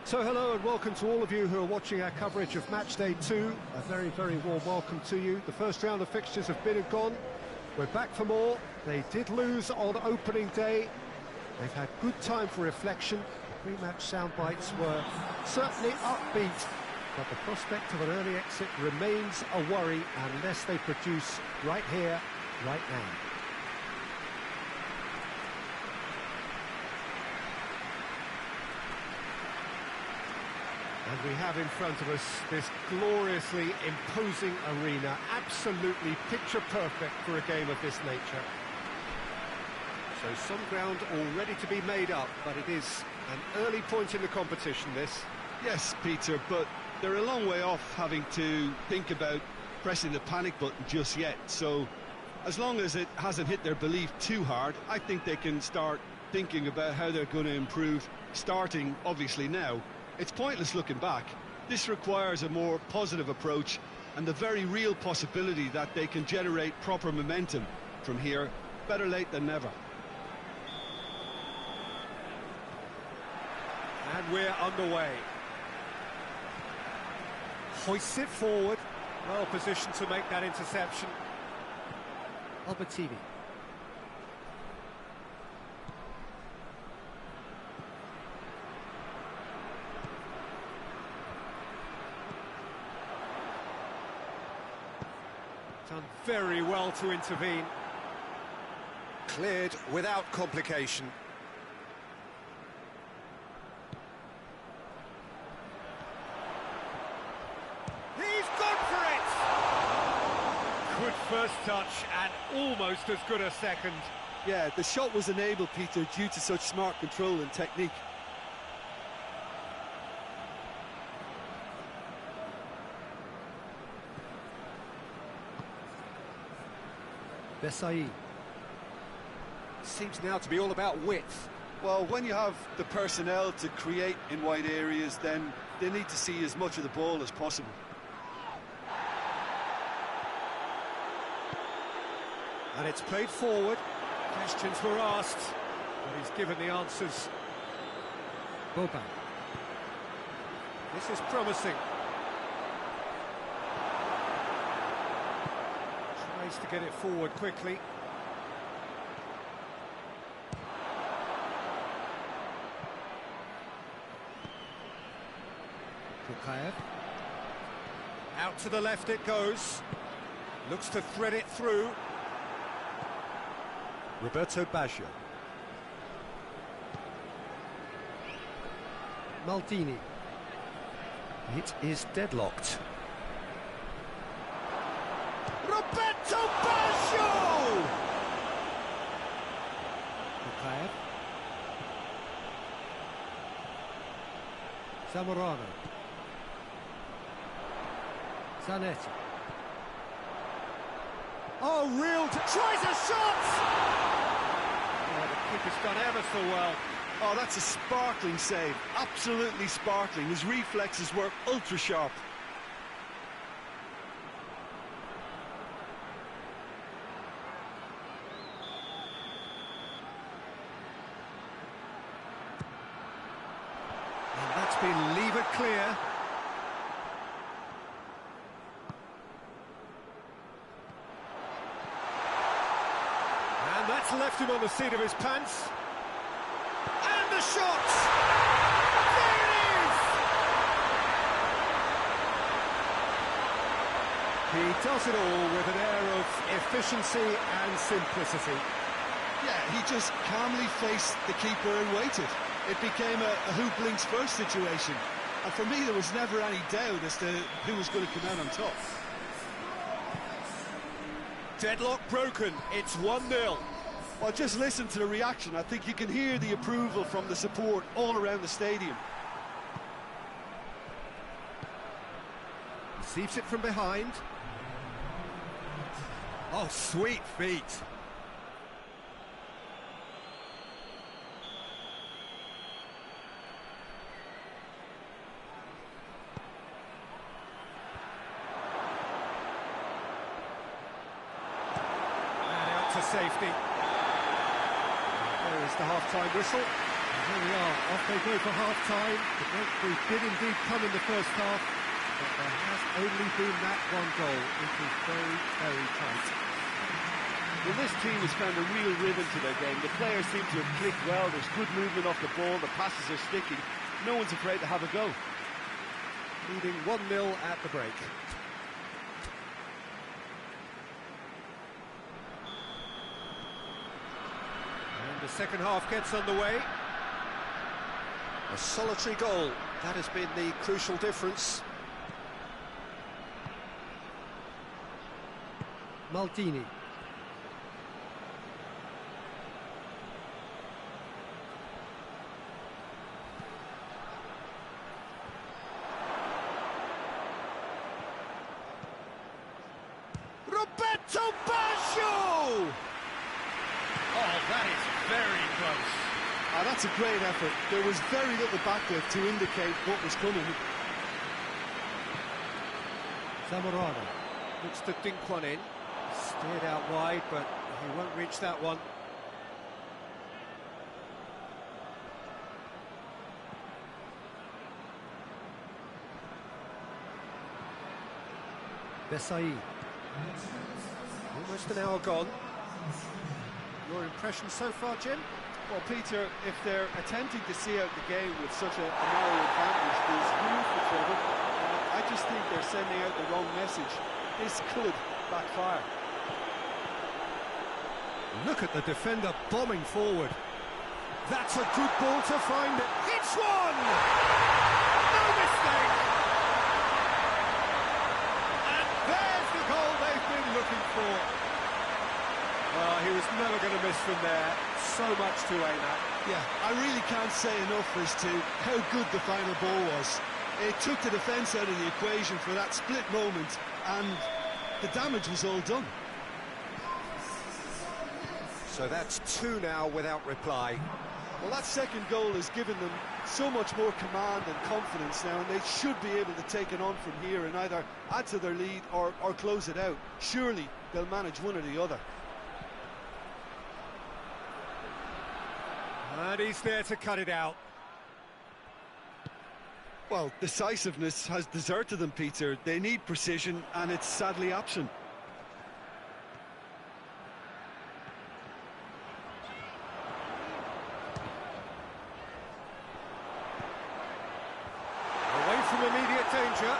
So hello and welcome to all of you who are watching our coverage of match day 2. A very, very warm welcome to you. The first round of fixtures have been and gone. We're back for more. They did lose on opening day. They've had good time for reflection. Pre-match sound bites were certainly upbeat, but the prospect of an early exit remains a worry unless they produce right here, right now. And we have in front of us this gloriously imposing arena, absolutely picture perfect for a game of this nature. So some ground all ready to be made up, but it is an early point in the competition, this. Yes, Peter, but they're a long way off having to think about pressing the panic button just yet. So as long as it hasn't hit their belief too hard, I think they can start thinking about how they're going to improve, starting obviously now. It's pointless looking back. This requires a more positive approach and the very real possibility that they can generate proper momentum from here. Better late than never. And we're underway. Hoists it forward. Well positioned to make that interception. Albertini. Done very well to intervene. Cleared without complication. He's gone for it! Good first touch and almost as good a second. Yeah, the shot was enabled, Peter, due to such smart control and technique. Besai. Seems now to be all about width. Well, when you have the personnel to create in wide areas, then they need to see as much of the ball as possible. And it's played forward. Questions were asked, but he's given the answers. Boban. This is promising. Tries to get it forward quickly. Bukayev. Out to the left it goes. Looks to thread it through. Roberto Baggio. Maldini. It is deadlocked. Roberto Baggio! Bukayev. Zamorano. Zanetti. Oh, real... Tries a shot! Oh, the keeper's done ever so well. Oh, that's a sparkling save. Absolutely sparkling. His reflexes were ultra-sharp. And that's been levered clear. And that's left him on the seat of his pants. And the shot! There it is! He does it all with an air of efficiency and simplicity. Yeah, he just calmly faced the keeper and waited. It became a who blinks first situation. And for me, there was never any doubt as to who was going to come out on top. Deadlock broken, it's 1-0. Well, just listen to the reaction. I think you can hear the approval from the support all around the stadium. Receives it from behind. Oh, sweet feet. And out to safety. There is the half-time whistle. Here we are, off they go for half-time. The breakthrough did indeed come in the first half, but there has only been that one goal. It is very, very tight. Well, this team has found a real rhythm to their game. The players seem to have clicked well. There's good movement off the ball. The passes are sticking. No one's afraid to have a go. Leading 1-0 at the break. And the second half gets underway. A solitary goal. That has been the crucial difference. Maldini. Roberto Baggio! Oh, that is very close. That's a great effort. There was very little backlift to indicate what was coming. Zamorano looks to dink one in. Steered out wide, but he won't reach that one. Besai. Almost an hour gone. Your impression so far, Jim? Well, Peter, if they're attempting to see out the game with such a narrow advantage, there's room for trouble. I just think they're sending out the wrong message. This could backfire. Look at the defender bombing forward. That's a good ball to find it. Hits one! No mistake! And there's the goal they've been looking for. He was never going to miss from there. So much to aim at. Yeah, I really can't say enough as to how good the final ball was. It took the defence out of the equation for that split moment, and the damage was all done. So that's two now without reply. Well, that second goal has given them so much more command and confidence now, and they should be able to take it on from here and either add to their lead or close it out. Surely they'll manage one or the other. And he's there to cut it out. Well, decisiveness has deserted them, Peter. They need precision, and it's sadly absent. Away from immediate danger.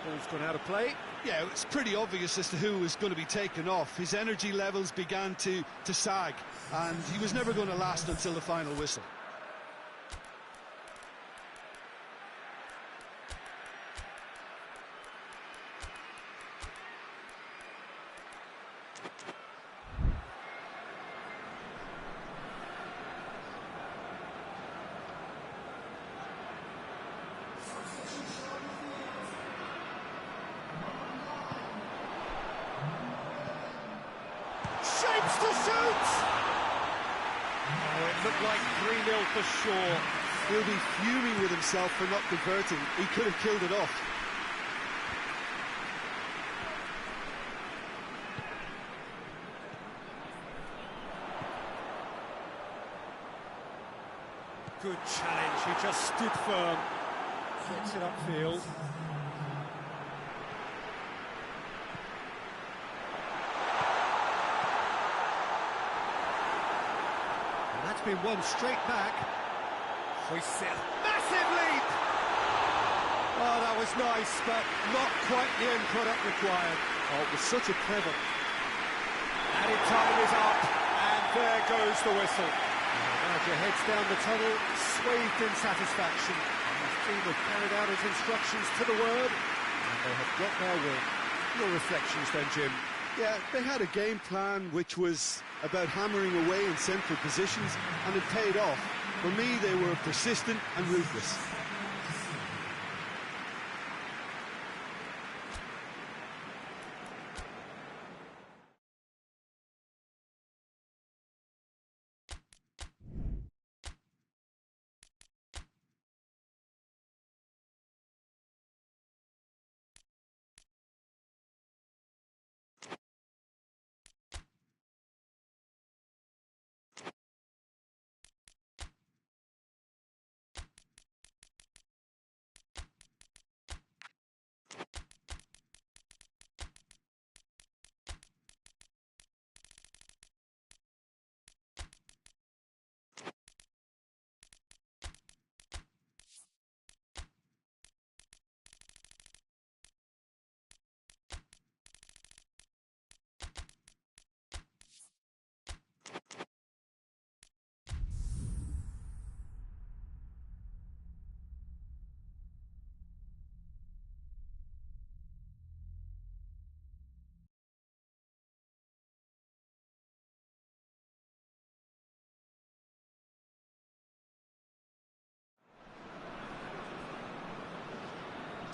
Ball's gone out of play. Yeah, it's pretty obvious as to who was going to be taken off. His energy levels began to sag, and he was never going to last until the final whistle. Shapes to shoot! Oh, it looked like 3-0 for sure. He'll be fuming with himself for not converting. He could have killed it off. Good challenge, he just stood firm. Gets it upfield. That's been won straight back. Huysel, massive leap! Oh, that was nice, but not quite the end product required. Oh, it was such a clever. Added time is up, and there goes the whistle. Roger heads down the tunnel, swathed in satisfaction. His team have carried out his instructions to the word, and they have got their win. Your reflections then, Jim? Yeah, they had a game plan which was about hammering away in central positions, and it paid off. For me, they were persistent and ruthless.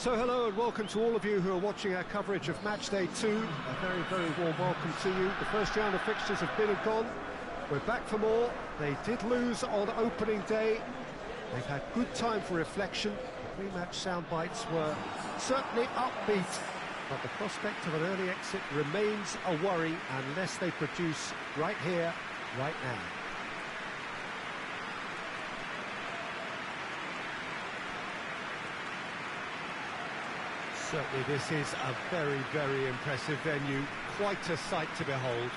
So hello and welcome to all of you who are watching our coverage of match day 2. A very, very warm welcome to you. The first round of fixtures have been and gone. We're back for more. They did lose on opening day. They've had good time for reflection. The pre-match sound bites were certainly upbeat, but the prospect of an early exit remains a worry unless they produce right here, right now. Certainly this is a very, very impressive venue, quite a sight to behold.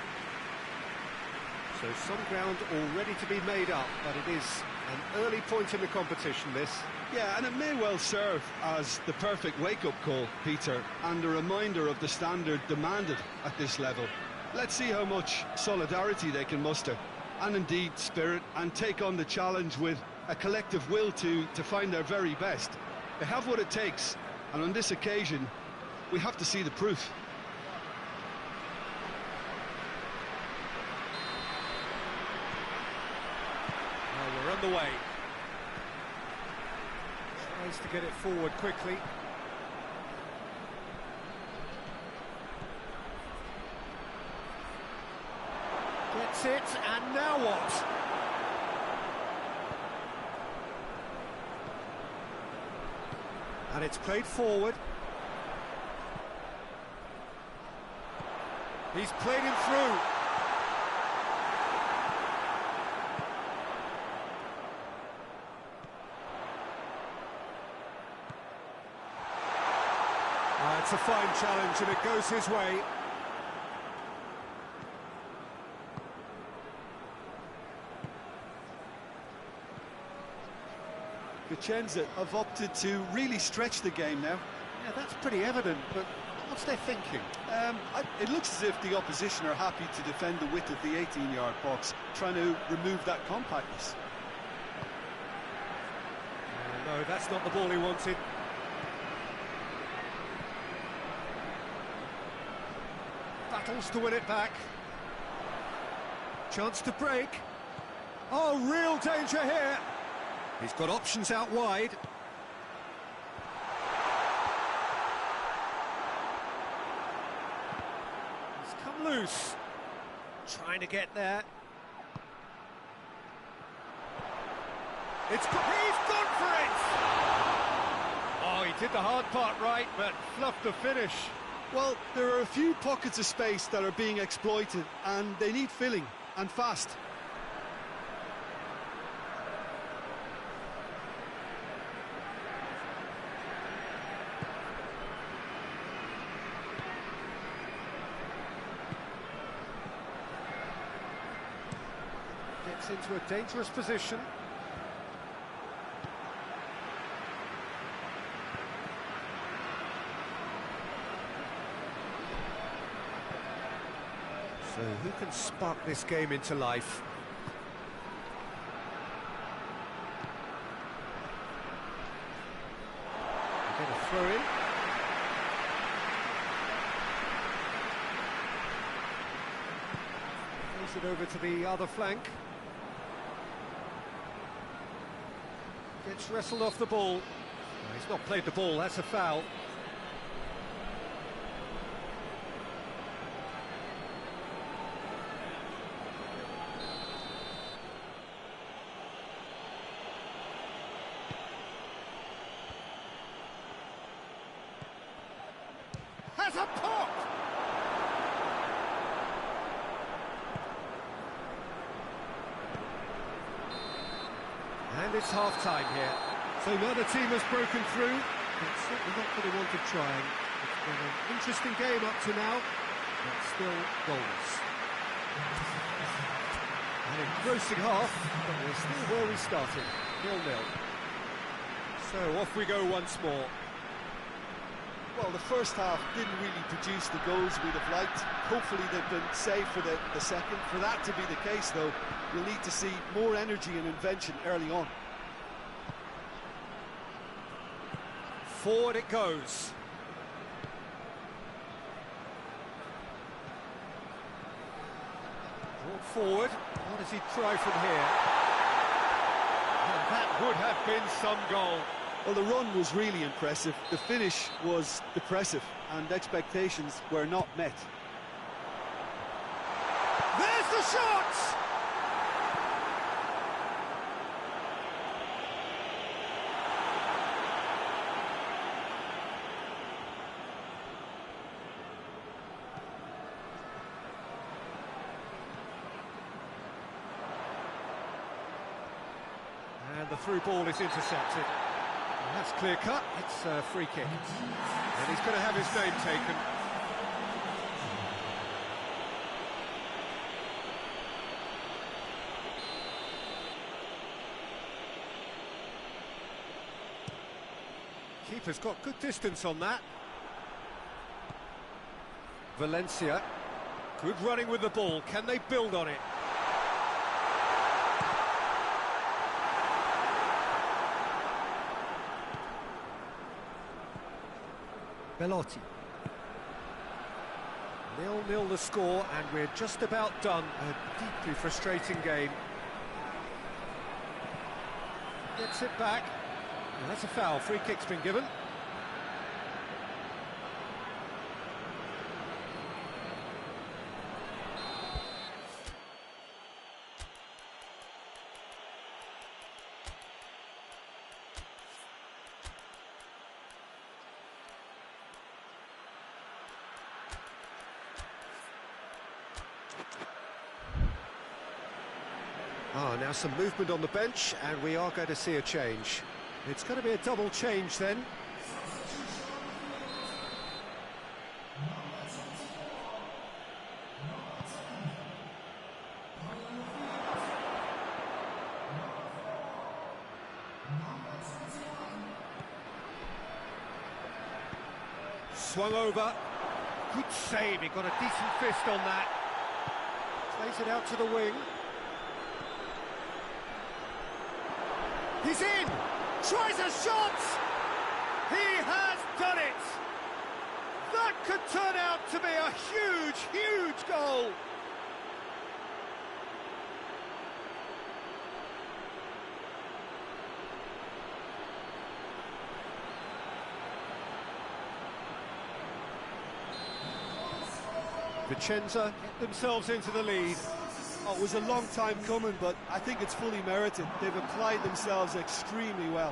So some ground already to be made up, but it is an early point in the competition, this. Yeah, and it may well serve as the perfect wake-up call, Peter, and a reminder of the standard demanded at this level. Let's see how much solidarity they can muster, and indeed spirit, and take on the challenge with a collective will to find their very best. They have what it takes. And on this occasion, we have to see the proof. Well, we're on the way. Tries to get it forward quickly. Gets it, and now what? And it's played forward. He's played him through. It's a fine challenge and it goes his way. Vicenza have opted to really stretch the game now. Yeah, that's pretty evident, but what's their thinking? It looks as if the opposition are happy to defend the width of the 18-yard box, trying to remove that compactness. No, that's not the ball he wanted. Battles to win it back. Chance to break. Oh, real danger here. He's got options out wide. He's come loose. Trying to get there. He's gone for it! Oh, he did the hard part right, but fluffed the finish. Well, there are a few pockets of space that are being exploited, and they need filling, and fast. Gets into a dangerous position. So who can spark this game into life? Get a throw in. Plays it over to the other flank. Gets wrestled off the ball. No, he's not played the ball, that's a foul. Has a pop! And it's half-time here. So neither team has broken through. It's certainly not for the want of trying. It's been an interesting game up to now, but still goals. An engrossing half, but we're still where we started, 0-0. So off we go once more. Well, the first half didn't really produce the goals we'd have liked. Hopefully they've been saved for the second. For that to be the case, though, we'll need to see more energy and invention early on. Forward it goes. Brought forward. What does he try from here? And that would have been some goal. Well, the run was really impressive. The finish was depressive, and expectations were not met. There's the shot! And the through ball is intercepted. And that's clear cut, it's a free kick. And he's going to have his name taken. Keeper's got good distance on that. Valencia, good running with the ball, can they build on it? Belotti. 0-0 the score, and we're just about done. A deeply frustrating game. Gets it back. And that's a foul. Free kick's been given. Now some movement on the bench, and we are going to see a change. It's going to be a double change then. Swung over. Good save, he got a decent fist on that. Plays it out to the wing. He's in! Tries a shot! He has done it! That could turn out to be a huge, huge goal! Vicenza get themselves into the lead. Oh, it was a long time coming, but I think it's fully merited. They've applied themselves extremely well.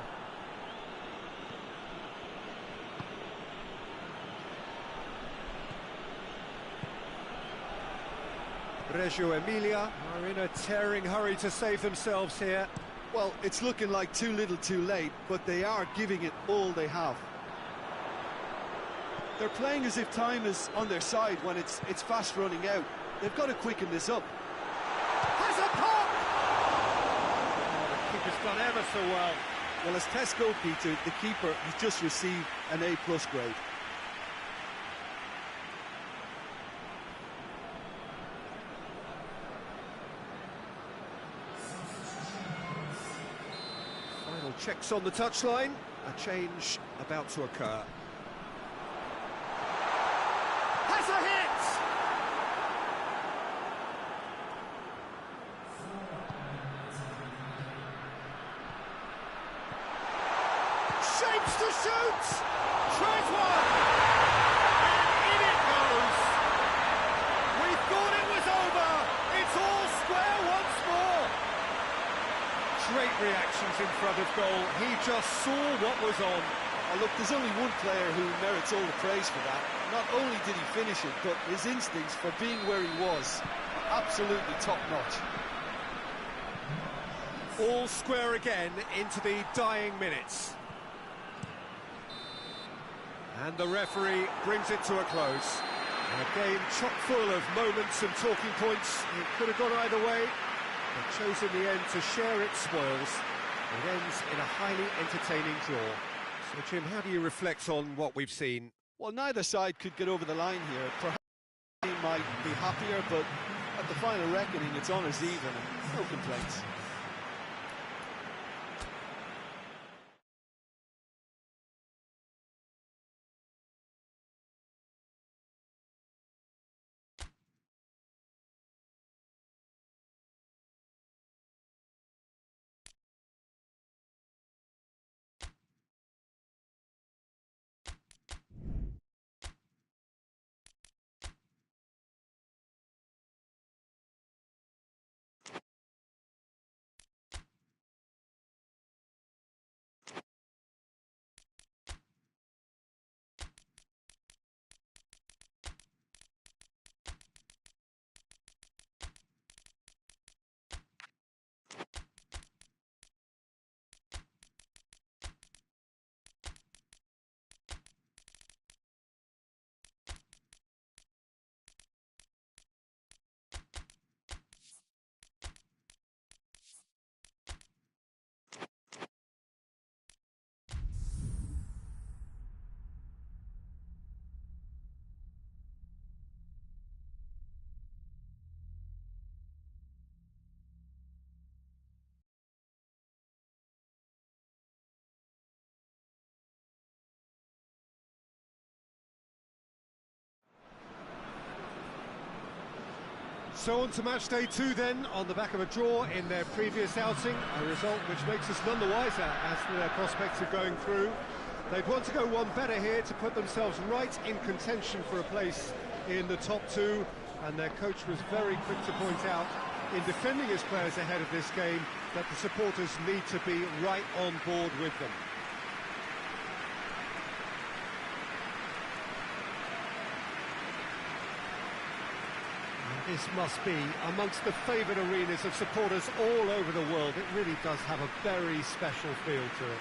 Reggio Emilia are in a tearing hurry to save themselves here. Well, it's looking like too little too late, but they are giving it all they have. They're playing as if time is on their side when it's fast running out. They've got to quicken this up. Has a pop! Oh, the keeper's done ever so well. Well, as test goalkeeper, the keeper has just received an A+ grade. Final checks on the touchline. A change about to occur. Has a hit! Shapes to shoot! Tries one! And in it goes! We thought it was over! It's all square once more! Great reactions in front of goal. He just saw what was on. Oh, look, there's only one player who merits all the praise for that. Not only did he finish it, but his instincts for being where he was are absolutely top-notch. All square again into the dying minutes. And the referee brings it to a close. A game chock full of moments and talking points. It could have gone either way, but chose in the end to share its spoils. It ends in a highly entertaining draw. So, Jim, how do you reflect on what we've seen? Well, neither side could get over the line here. Perhaps they might be happier, but at the final reckoning, it's honours even and no complaints. So on to match day 2 then, on the back of a draw in their previous outing, a result which makes us none the wiser as to their prospects of going through. They'd want to go one better here to put themselves right in contention for a place in the top 2, and their coach was very quick to point out, in defending his players ahead of this game, that the supporters need to be right on board with them. This must be amongst the favoured arenas of supporters all over the world. It really does have a very special feel to it.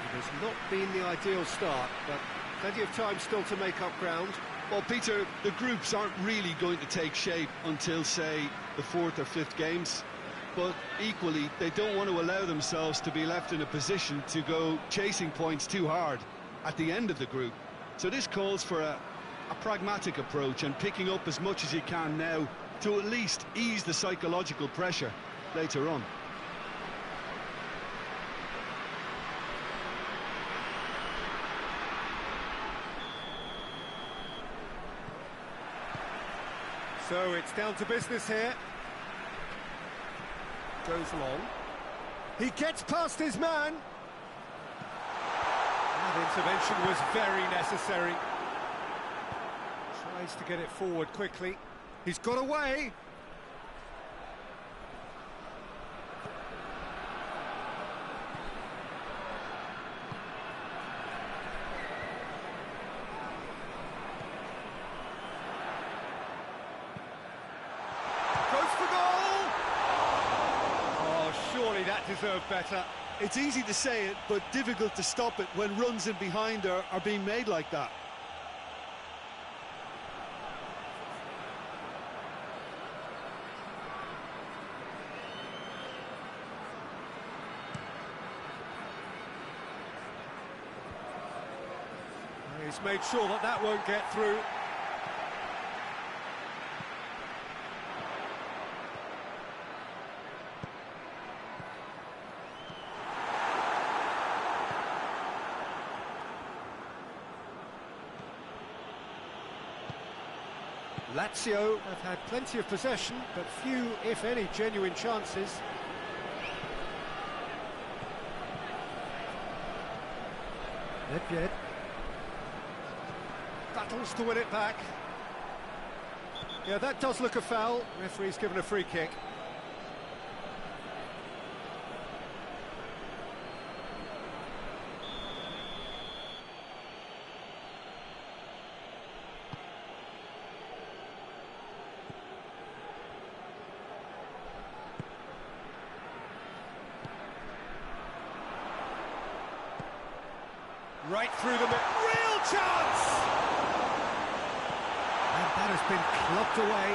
It has not been the ideal start, but plenty of time still to make up ground. Well, Peter, the groups aren't really going to take shape until, say, the 4th or 5th games. But equally, they don't want to allow themselves to be left in a position to go chasing points too hard at the end of the group. So this calls for a pragmatic approach and picking up as much as you can now to at least ease the psychological pressure later on. So it's down to business here. Goes long. He gets past his man. That intervention was very necessary. Tries to get it forward quickly. He's got away. Goes for goal! Oh, surely that deserved better. It's easy to say it, but difficult to stop it when runs in behind are being made like that. He's made sure that that won't get through. Lazio have had plenty of possession, but few, if any, genuine chances. Nedved battles to win it back. Yeah, that does look a foul. Referee's given a free kick. Right through the middle. Real chance! And that has been clubbed away.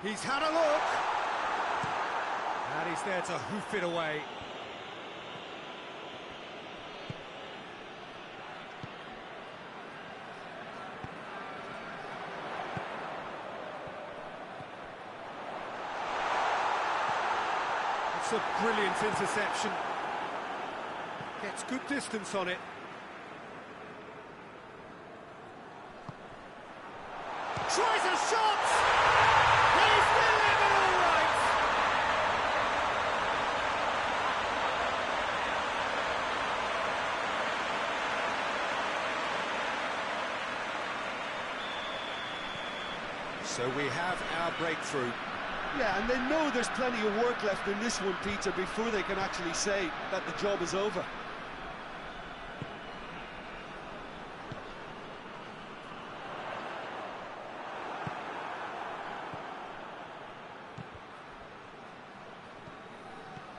He's had a look. And he's there to hoof it away. It's a brilliant interception. Gets good distance on it. Tries a shot! He's delivered all right! So we have our breakthrough. Yeah, and they know there's plenty of work left in this one, Peter, before they can actually say that the job is over.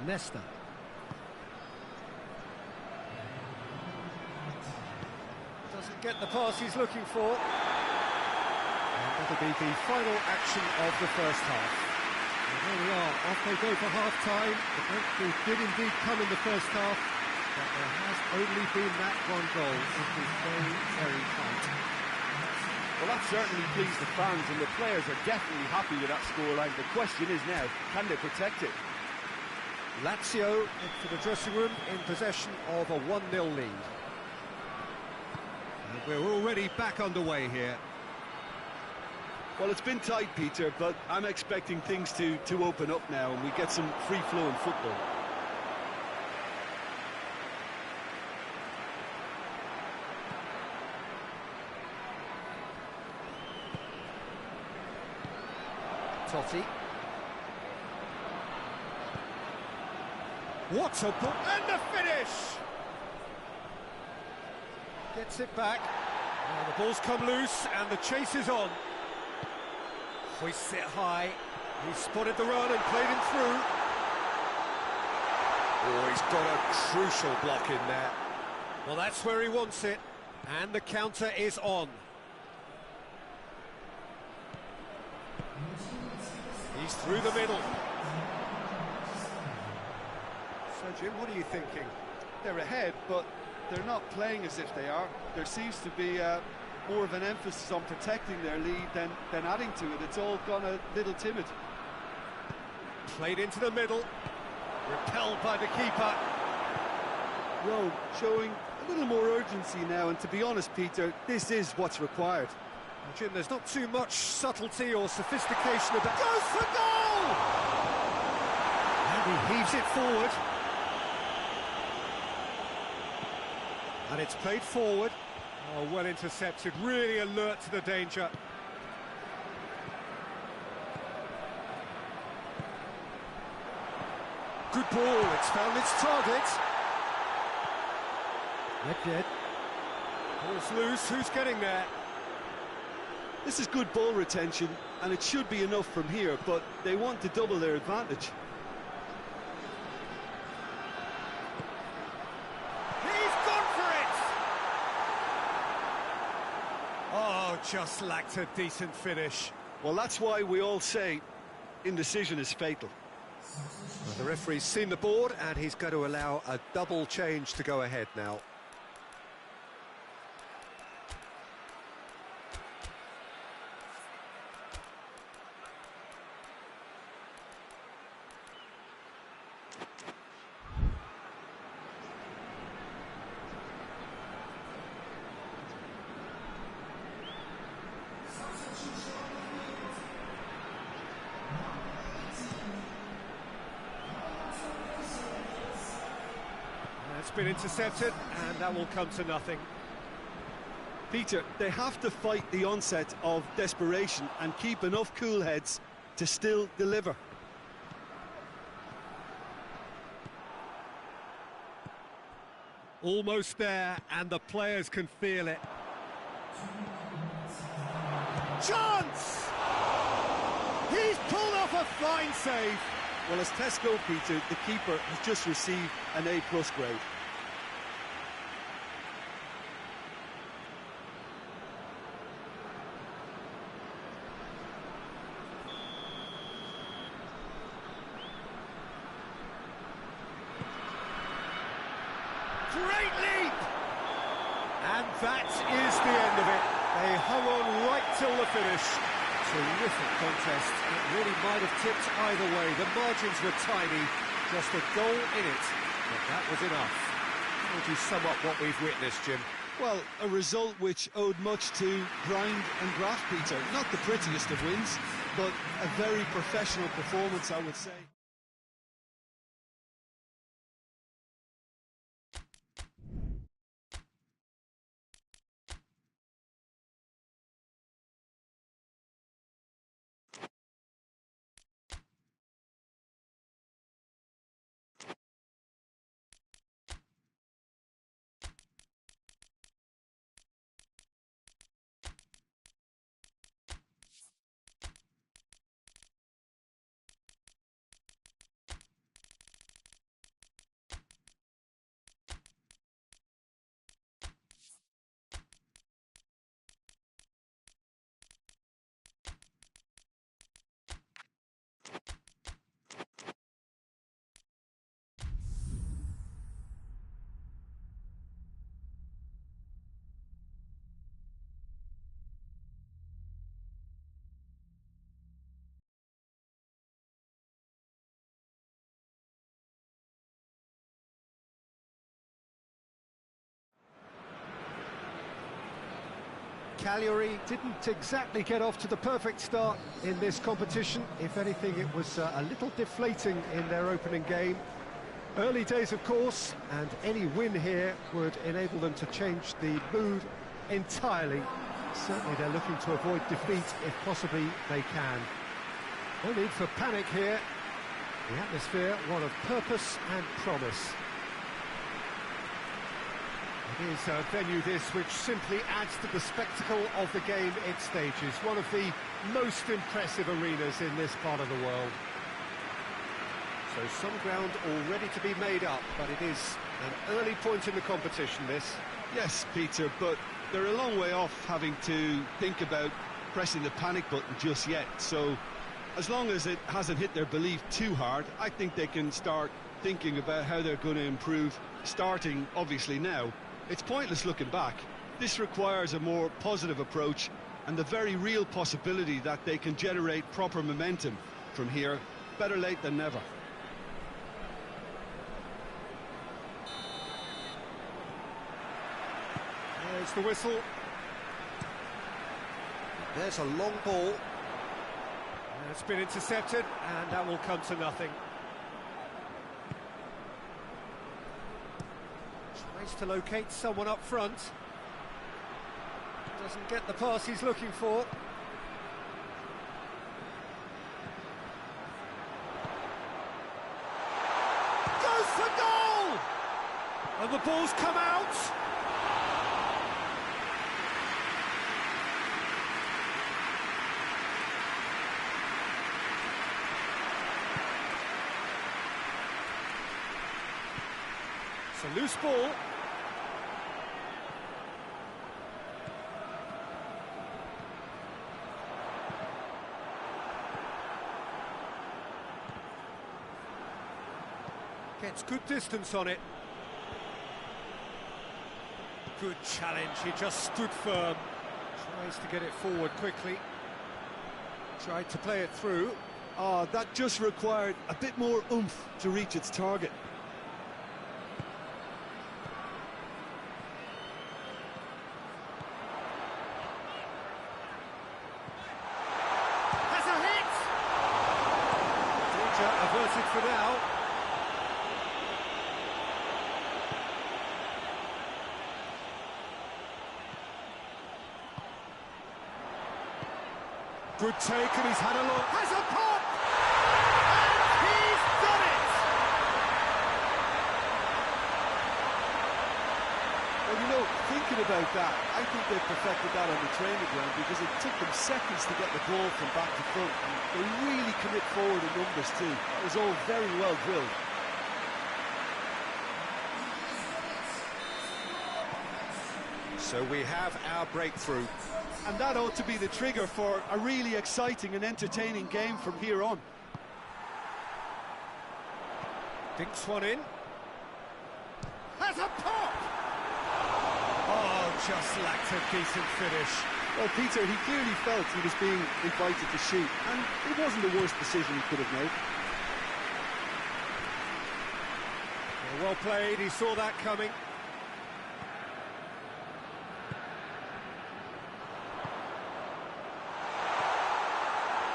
Nesta. Doesn't get the pass he's looking for. And that'll be the final action of the first half. And there we are, off they go for half-time. The breakthrough did indeed come in the first half, but there has only been that one goal. It was very, very tight. Well, that certainly pleased the fans, and the players are definitely happy with that scoreline. The question is now, can they protect it? Lazio into the dressing room in possession of a 1-0 lead. And we're already back underway here. Well, it's been tight, Peter, but I'm expecting things to open up now and we get some free-flowing football. Totti. What a ball! And the finish! Gets it back. Now the ball's come loose and the chase is on. Hoists it high. He spotted the run and played him through. Oh, he's got a crucial block in there. Well, that's where he wants it. And the counter is on. He's through the middle. So, Jim, what are you thinking? They're ahead, but they're not playing as if they are. There seems to be more of an emphasis on protecting their lead than adding to it. It's all gone a little timid. Played into the middle. Repelled by the keeper. Rome showing a little more urgency now, and to be honest, Peter, this is what's required. Well, Jim, there's not too much subtlety or sophistication about... Goes for goal! And he heaves it forward. And it's played forward. Oh, well intercepted, really alert to the danger. Good ball, it's found its target. Dead. Ball's loose, who's getting there? This is good ball retention, and it should be enough from here, but they want to double their advantage. He's gone for it! Oh, just lacked a decent finish. Well, that's why we all say indecision is fatal. Well, the referee's seen the board, and he's going to allow a double change to go ahead now. It's been intercepted, and that will come to nothing. Peter, they have to fight the onset of desperation and keep enough cool heads to still deliver. Almost there, and the players can feel it. Chance! He's pulled off a fine save. Well, as tests go, Peter, the keeper has just received an A+ grade. Great leap! And that is the end of it. They hung on right till the finish. Terrific contest. It really might have tipped either way. The margins were tiny, just a goal in it, but that was enough. How would you sum up what we've witnessed, Jim? Well, a result which owed much to grind and graft, Peter. Not the prettiest of wins, but a very professional performance, I would say. Cagliari didn't exactly get off to the perfect start in this competition. If anything, it was a little deflating in their opening game. Early days, of course, and any win here would enable them to change the mood entirely. Certainly they're looking to avoid defeat if possibly they can. No need for panic here. The atmosphere, one of purpose and promise. It is a venue this which simply adds to the spectacle of the game it stages. One of the most impressive arenas in this part of the world. So some ground already to be made up, but it is an early point in the competition, this. Yes, Peter, but they're a long way off having to think about pressing the panic button just yet. So as long as it hasn't hit their belief too hard, I think they can start thinking about how they're going to improve, starting obviously now. It's pointless looking back. This requires a more positive approach and the very real possibility that they can generate proper momentum from here. Better late than never. There's the whistle. There's a long ball. It's been intercepted, and that will come to nothing. Tries to locate someone up front. Doesn't get the pass he's looking for. Goes for goal! And the ball's come out. It's a loose ball. Gets good distance on it. Good challenge, he just stood firm. Tries to get it forward quickly. Tried to play it through. Oh, that just required a bit more oomph to reach its target. Averted for now. Good take, and he's had a look. Has a pop! And he's done it! Well, you know, thinking about that, I think they perfected that on the training ground because it took them seconds to get the ball from back to front. And they really commit forward in numbers too. It was all very well drilled. So we have our breakthrough. And that ought to be the trigger for a really exciting and entertaining game from here on. Dinks one in. Has a pop! Oh, just lacked a decent finish. Well, Peter, he clearly felt he was being invited to shoot, and it wasn't the worst decision he could have made. Well played, he saw that coming.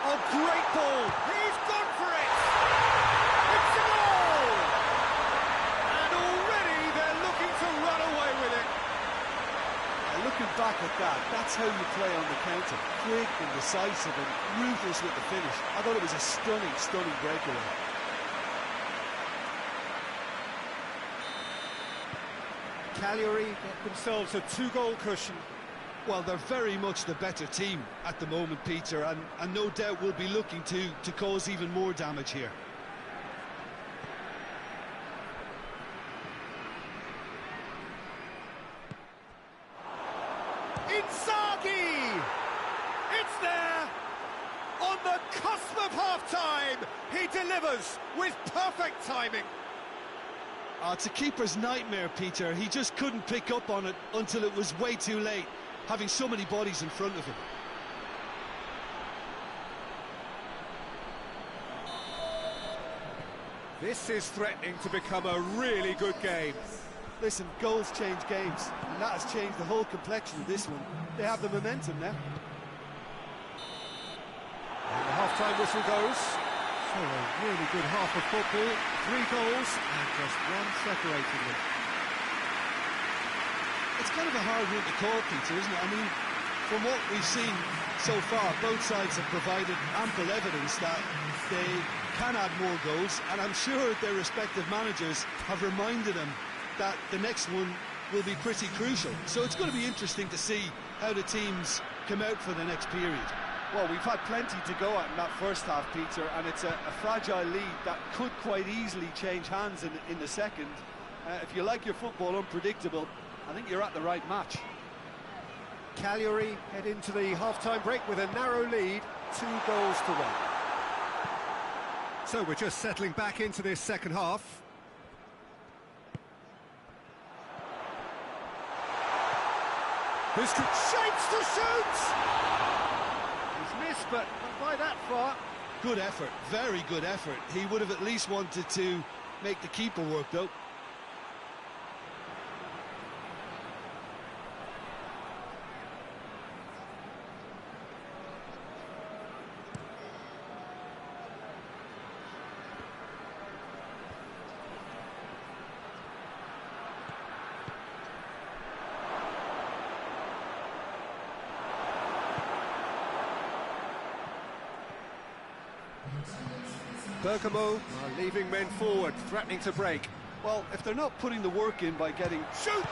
Oh, great ball! He's gone for it! It's a goal! And already they're looking to run away with it. Looking back at that, that's how you play on the counter. Quick and decisive and ruthless with the finish. I thought it was a stunning, stunning breakaway. Cagliari get themselves a two-goal cushion. Well, they're very much the better team at the moment, Peter, and no doubt will be looking to cause even more damage here. Inzaghi! It's there! On the cusp of half-time, he delivers with perfect timing. It's a keeper's nightmare, Peter. He just couldn't pick up on it until it was way too late, having so many bodies in front of him. This is threatening to become a really good game. Listen, goals change games, and that has changed the whole complexion of this one. They have the momentum now. And the half-time whistle goes. So a really good half of football. 3 goals and just one separating them. It's kind of a hard one to call, Peter, isn't it? I mean, from what we've seen so far, both sides have provided ample evidence that they can add more goals, and I'm sure their respective managers have reminded them that the next one will be pretty crucial. So it's going to be interesting to see how the teams come out for the next period. Well, we've had plenty to go at in that first half, Peter, and it's a fragile lead that could quite easily change hands in the second. If you like your football unpredictable, I think you're at the right match. Cagliari head into the half-time break with a narrow lead, 2 goals to 1. So we're just settling back into this second half. This shapes to shoot! He's missed, but not by that far. Good effort, very good effort. He would have at least wanted to make the keeper work, though. Bergamo are leaving men forward, threatening to break. Well, if they're not putting the work in by getting... Shoots!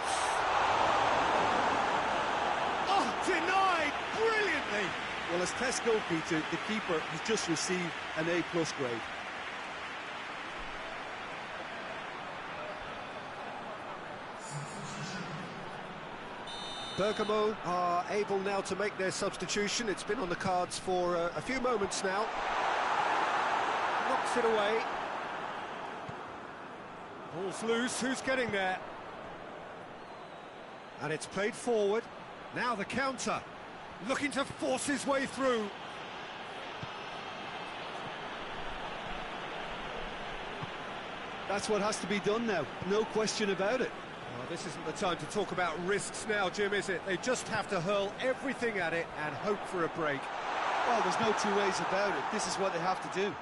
Oh, denied brilliantly! Well, as tests go, Peter, the keeper has just received an A+ grade. Bergamo are able now to make their substitution. It's been on the cards for a few moments now. Knocks it away. Ball's loose, who's getting there? And it's played forward. Now the counter, looking to force his way through. That's what has to be done now, no question about it. Well, this isn't the time to talk about risks now, Jim, is it? They just have to hurl everything at it and hope for a break. Well, there's no two ways about it. This is what they have to do.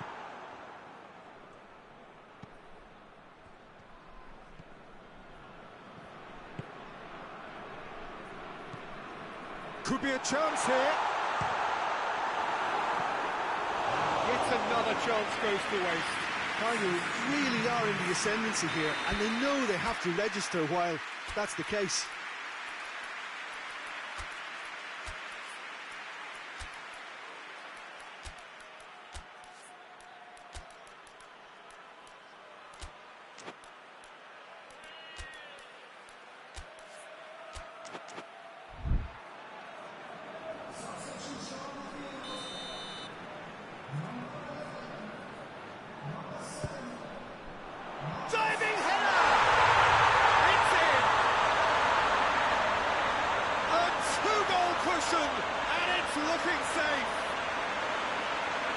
Could be a chance here. Yet another chance goes to waste. Cagliari really are in the ascendancy here, and they know they have to register while that's the case.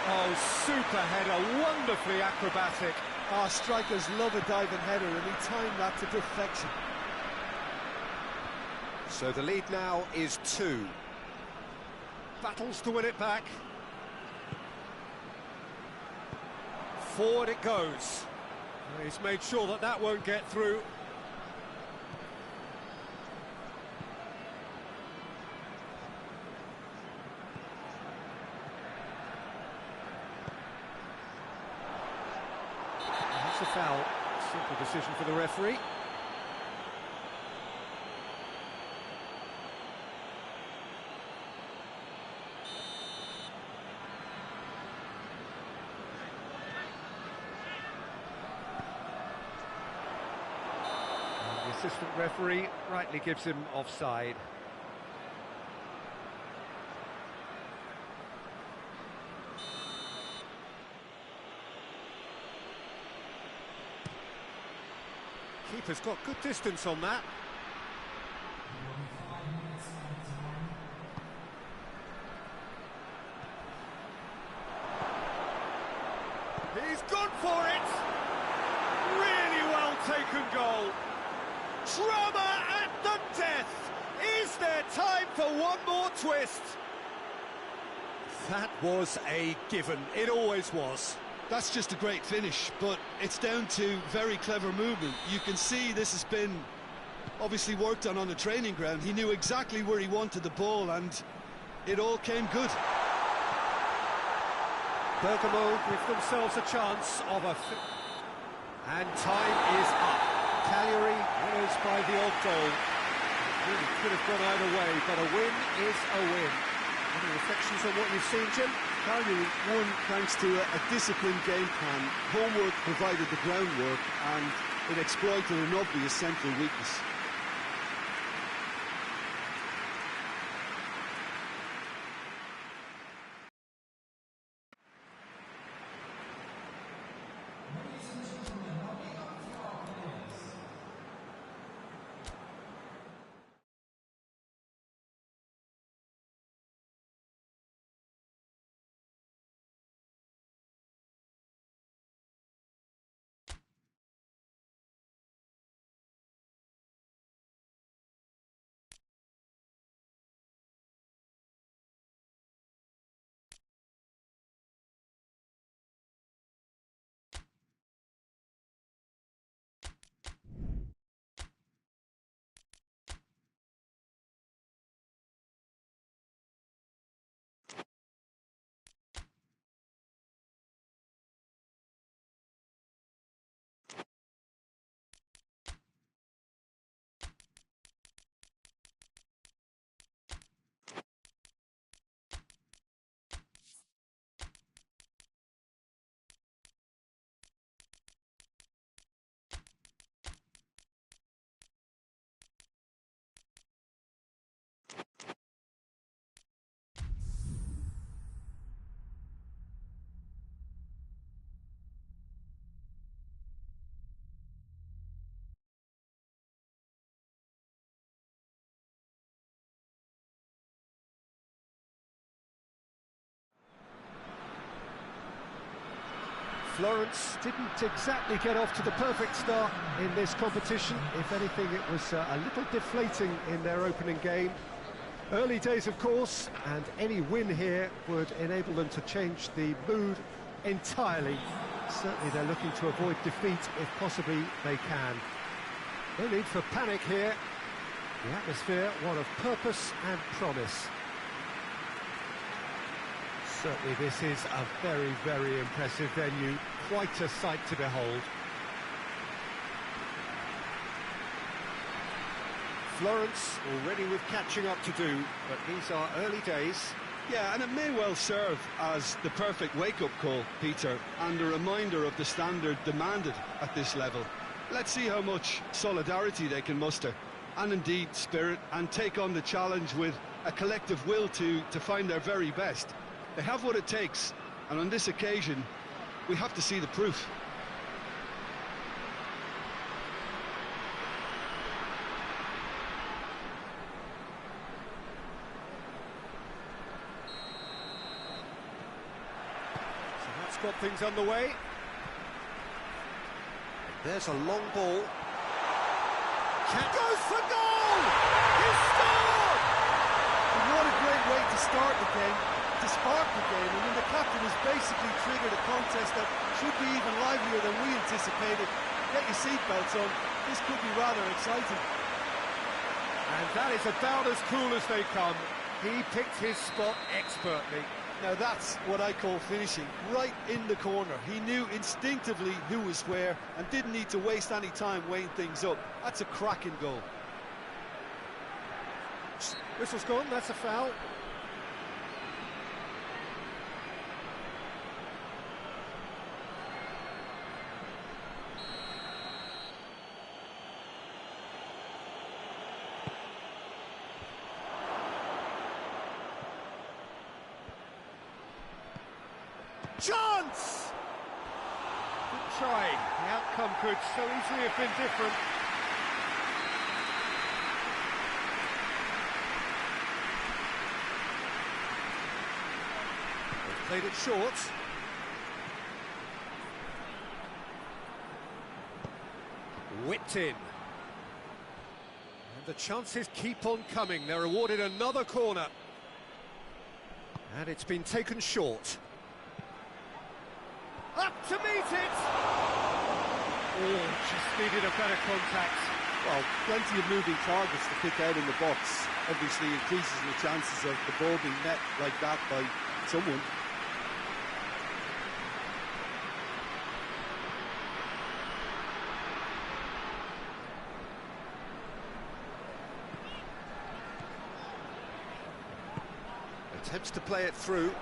Oh, super header, wonderfully acrobatic. Our strikers love a diving header, and he timed that to perfection. So the lead now is 2. Battles to win it back. Forward it goes. He's made sure that that won't get through. That's a foul. Simple decision for the referee. And the assistant referee rightly gives him offside. Keeper's got good distance on that. He's gone for it! Really well taken goal. Drama at the death! Is there time for one more twist? That was a given. It always was. That's just a great finish, but it's down to very clever movement. You can see this has been obviously worked on the training ground. He knew exactly where he wanted the ball, and it all came good. Bergamo give themselves a chance of a... And time is up. Cagliari winners by the odd goal. Really could have gone either way, but a win is a win. Any reflections on what you've seen, Jim? Cagliari won thanks to a disciplined game plan. Homework provided the groundwork, and it exploited an obvious central weakness. Florence didn't exactly get off to the perfect start in this competition. If anything, it was a little deflating in their opening game. Early days, of course, and any win here would enable them to change the mood entirely. Certainly they're looking to avoid defeat if possibly they can. No need for panic here. The atmosphere, one of purpose and promise. Certainly this is a very, very impressive venue. Quite a sight to behold. Florence already with catching up to do, but these are early days. Yeah, and it may well serve as the perfect wake-up call, Peter, and a reminder of the standard demanded at this level. Let's see how much solidarity they can muster, and indeed spirit, and take on the challenge with a collective will to find their very best. They have what it takes, and on this occasion, we have to see the proof. So that's got things underway. There's a long ball. Goes for goal! He scored! And what a great way to start the game, to spark the game. I mean, the captain has basically triggered a contest that should be even livelier than we anticipated. Get your seatbelts on. This could be rather exciting. And that is about as cool as they come. He picked his spot expertly. Now that's what I call finishing, right in the corner. He knew instinctively who was where and didn't need to waste any time weighing things up. That's a cracking goal. Whistle's gone, that's a foul. Chance! Good try. The outcome could so easily have been different. They've played it short. Whipped in. And the chances keep on coming. They're awarded another corner. And it's been taken short. Up to meet it! Oh, just needed a better contact. Well, plenty of moving targets to pick out in the box. Obviously increases the chances of the ball being met like that by someone. Attempts to play it through.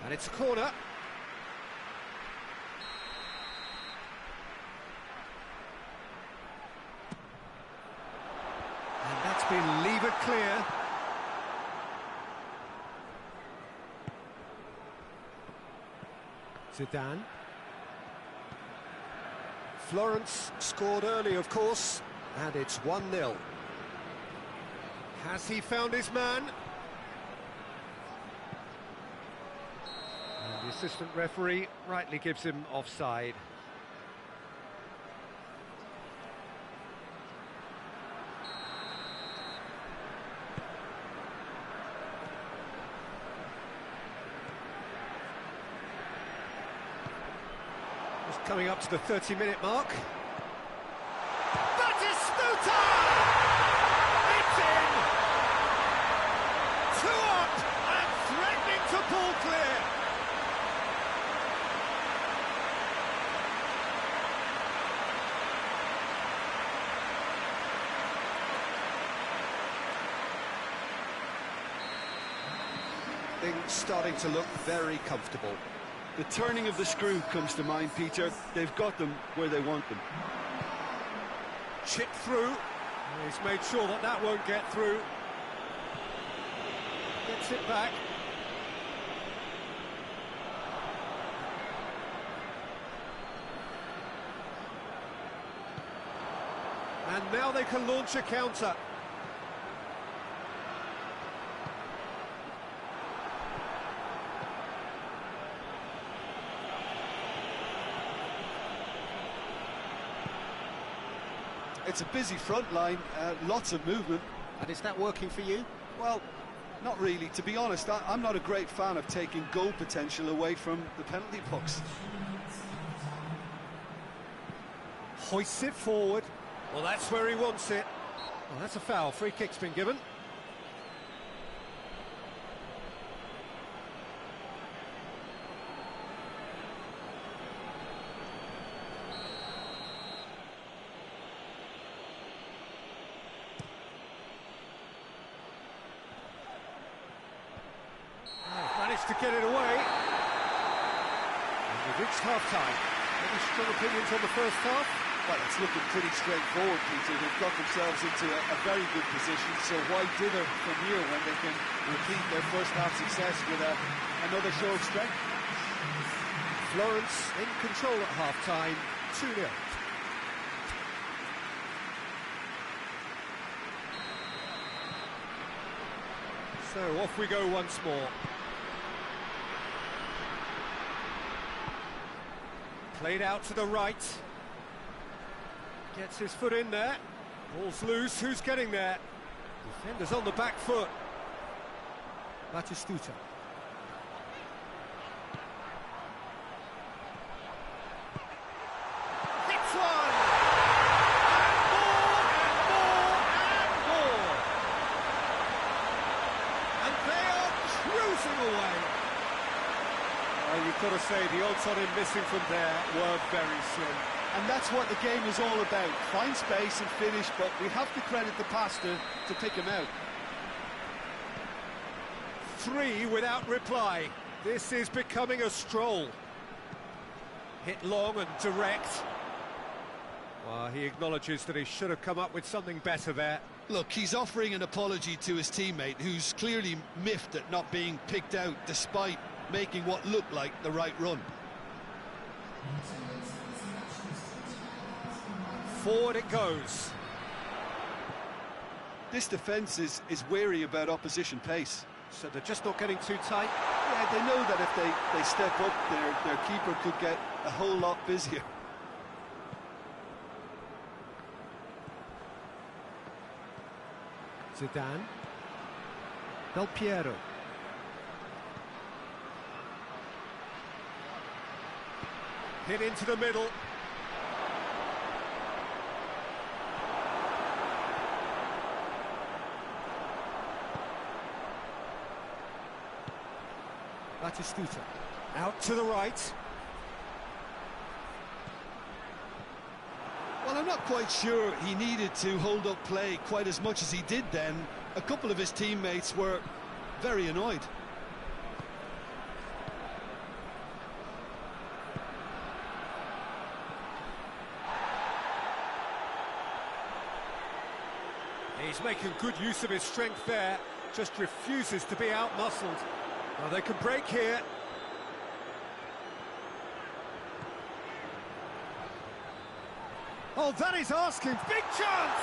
And it's a corner. And that's been levered clear. Zidane. Florence scored early, of course, and it's 1-0. Has he found his man? And the assistant referee rightly gives him offside. Just coming up to the 30-minute mark. Batistuta! It's in! 2 up and threatening to pull clear. Things starting to look very comfortable. The turning of the screw comes to mind, Peter. They've got them where they want them. Chip through. He's made sure that that won't get through. Gets it back. And now they can launch a counter. It's a busy front line, lots of movement. And is that working for you? Well, not really. To be honest, I'm not a great fan of taking goal potential away from the penalty box. Hoists it forward. Well, that's where he wants it. Well, that's a foul. Free kick's been given. Managed to get it away. And we've reached half-time. Any strong opinions on the first half? Well, it's looking pretty straightforward, Peter. They've got themselves into a very good position, so why dither from here when they can repeat their first half success with another show of strength? Florence in control at half-time, 2-0. So off we go once more. Played out to the right. Gets his foot in there. Ball's loose. Who's getting there? Defender's on the back foot. Batistuta. Hits one! And more! And they are cruising away. Well, you've got to say the odds on him missing from there were very slim. And that's what the game is all about. Find space and finish, but we have to credit the pass to pick him out. 3 without reply. This is becoming a stroll. Hit long and direct. Well, he acknowledges that he should have come up with something better there. Look, he's offering an apology to his teammate, who's clearly miffed at not being picked out despite making what looked like the right run. Forward it goes. This defence is wary about opposition pace. So they're just not getting too tight. Yeah, they know that if they step up, their keeper could get a whole lot busier. Zidane. Del Piero. Hit into the middle. Batistuta. Out to the right. Well, I'm not quite sure he needed to hold up play quite as much as he did then. A couple of his teammates were very annoyed. He's making good use of his strength there, just refuses to be out-muscled. Well, they can break here. Oh, that is asking. Big chance!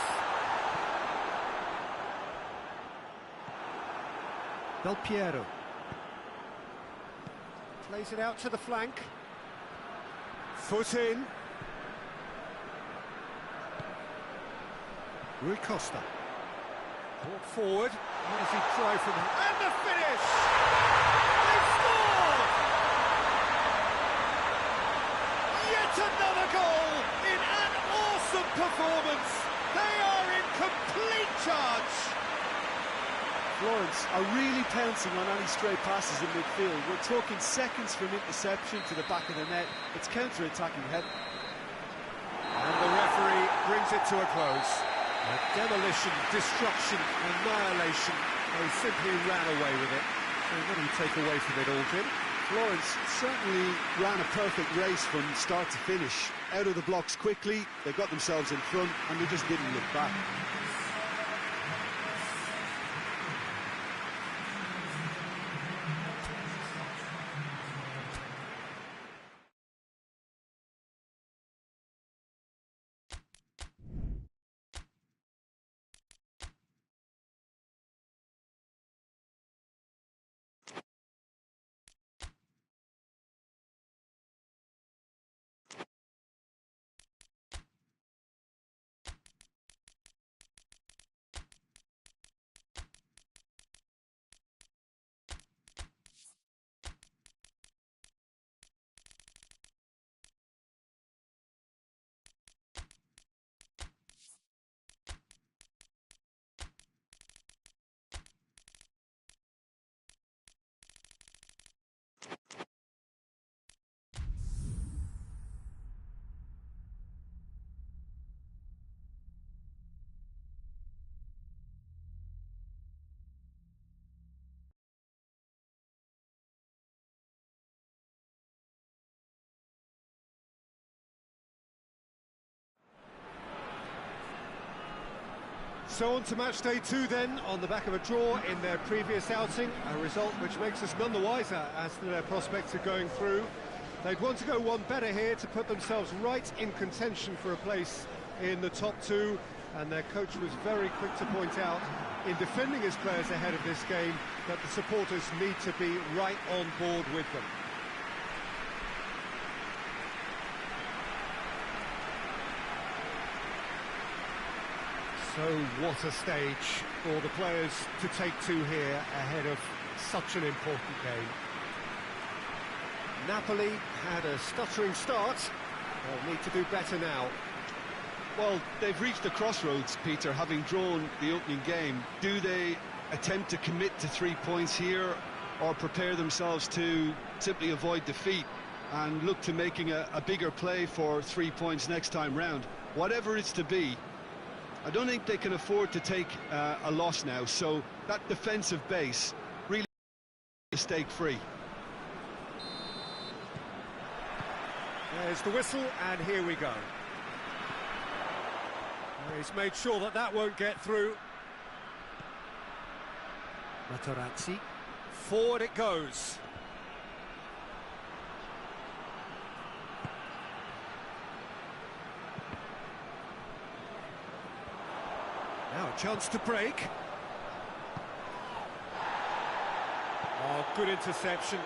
Del Piero. Plays it out to the flank. Foot in. Rui Costa. Brought forward. What does he try from... And the finish! They've scored! Yet another goal in an awesome performance. They are in complete charge. Florence are really pouncing on any stray passes in midfield. We're talking seconds from interception to the back of the net. It's counter-attacking head. And the referee brings it to a close. Demolition, destruction, annihilation. They simply ran away with it. So what do you take away from it all, Jim? Florence certainly ran a perfect race from start to finish. Out of the blocks quickly, they got themselves in front, and they just didn't look back. So on to match day 2 then, on the back of a draw in their previous outing, a result which makes us none the wiser as to their prospects of going through. They'd want to go one better here to put themselves right in contention for a place in the top 2, and their coach was very quick to point out, in defending his players ahead of this game, that the supporters need to be right on board with them. So what a stage for the players to take to here ahead of such an important game. Napoli had a stuttering start. They'll need to do better now. Well, they've reached the crossroads, Peter, having drawn the opening game. Do they attempt to commit to 3 points here, or prepare themselves to simply avoid defeat and look to making a bigger play for 3 points next time round? Whatever it's to be, I don't think they can afford to take a loss now, so that defensive base really mistake-free. There's the whistle, and here we go. He's made sure that that won't get through. Materazzi. Forward it goes. Now a chance to break. Oh, good interception.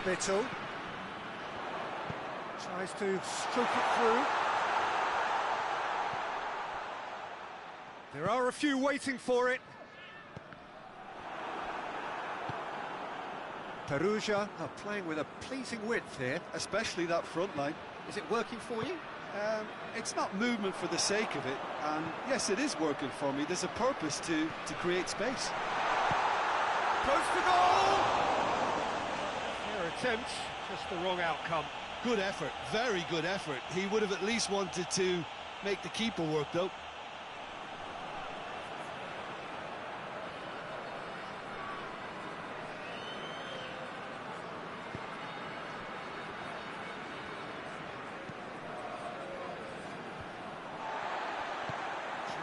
Bittel tries to stroke it through. There are a few waiting for it. Perugia are playing with a pleasing width here. Especially that front line. Is it working for you? It's not movement for the sake of it, and yes, it is working for me. There's a purpose to create space. Close to goal! Fair attempt, just the wrong outcome. Good effort, very good effort. He would have at least wanted to make the keeper work, though.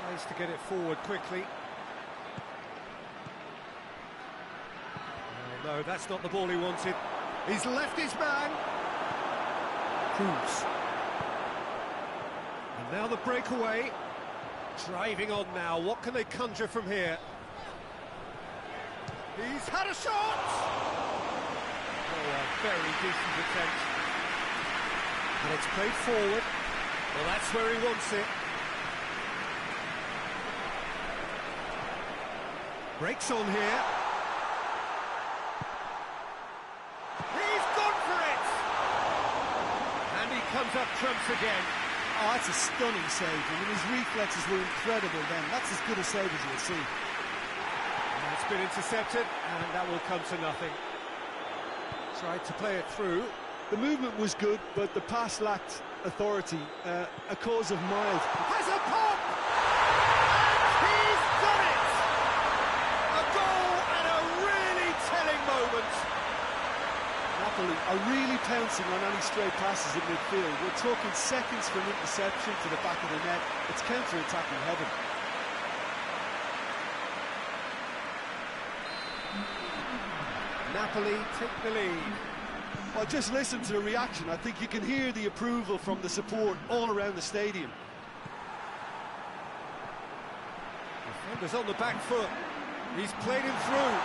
Tries to get it forward quickly. Oh, no, that's not the ball he wanted. He's left his man. Cruz. And now the breakaway. Driving on now. What can they conjure from here? He's had a shot! Oh, a very decent attempt. And it's played forward. Well, that's where he wants it. Breaks on here. He's gone for it! And he comes up trumps again. Oh, that's a stunning save. I mean, his reflexes were incredible then. That's as good a save as you'll see. And it's been intercepted, and that will come to nothing. Tried to play it through. The movement was good, but the pass lacked authority. A cause of mild. Has a pop! He's done it! A goal and a really telling moment. Napoli are really pouncing on any stray passes in midfield. We're talking seconds from interception to the back of the net. It's counter-attacking heaven. Napoli take the lead. Well, just listen to the reaction. I think you can hear the approval from the support all around the stadium. Defender's on the back foot. He's played him through.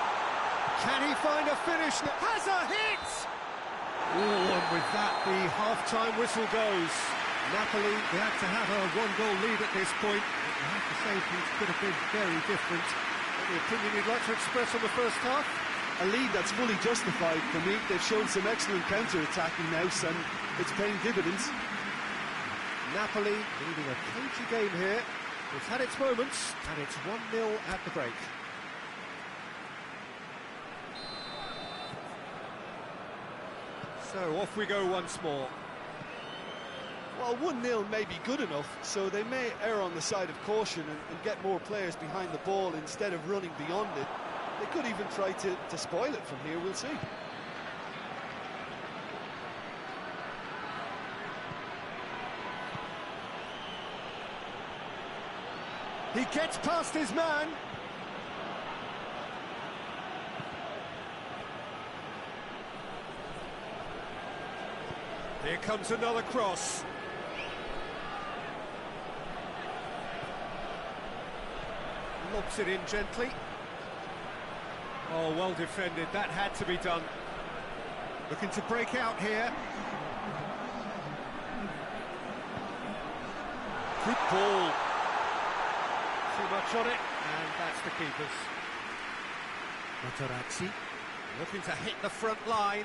Can he find a finish? Has a hit! Oh, and with that, the half-time whistle goes. Napoli, they had to have a one-goal lead at this point. But I have to say, things could have been very different. Any opinion you'd like to express on the first half? A lead that's fully justified for me. They've shown some excellent counter-attacking now, and it's paying dividends. Napoli leading a cagey game here. It's had its moments, and it's 1-0 at the break. So off we go once more. Well, 1-0 may be good enough, so they may err on the side of caution and get more players behind the ball instead of running beyond it. They could even try to spoil it from here, we'll see. He gets past his man. Here comes another cross. Lobs it in gently. Oh, well defended. That had to be done. Looking to break out here. Good ball. Too much on it, and that's the keeper's. Materazzi looking to hit the front line.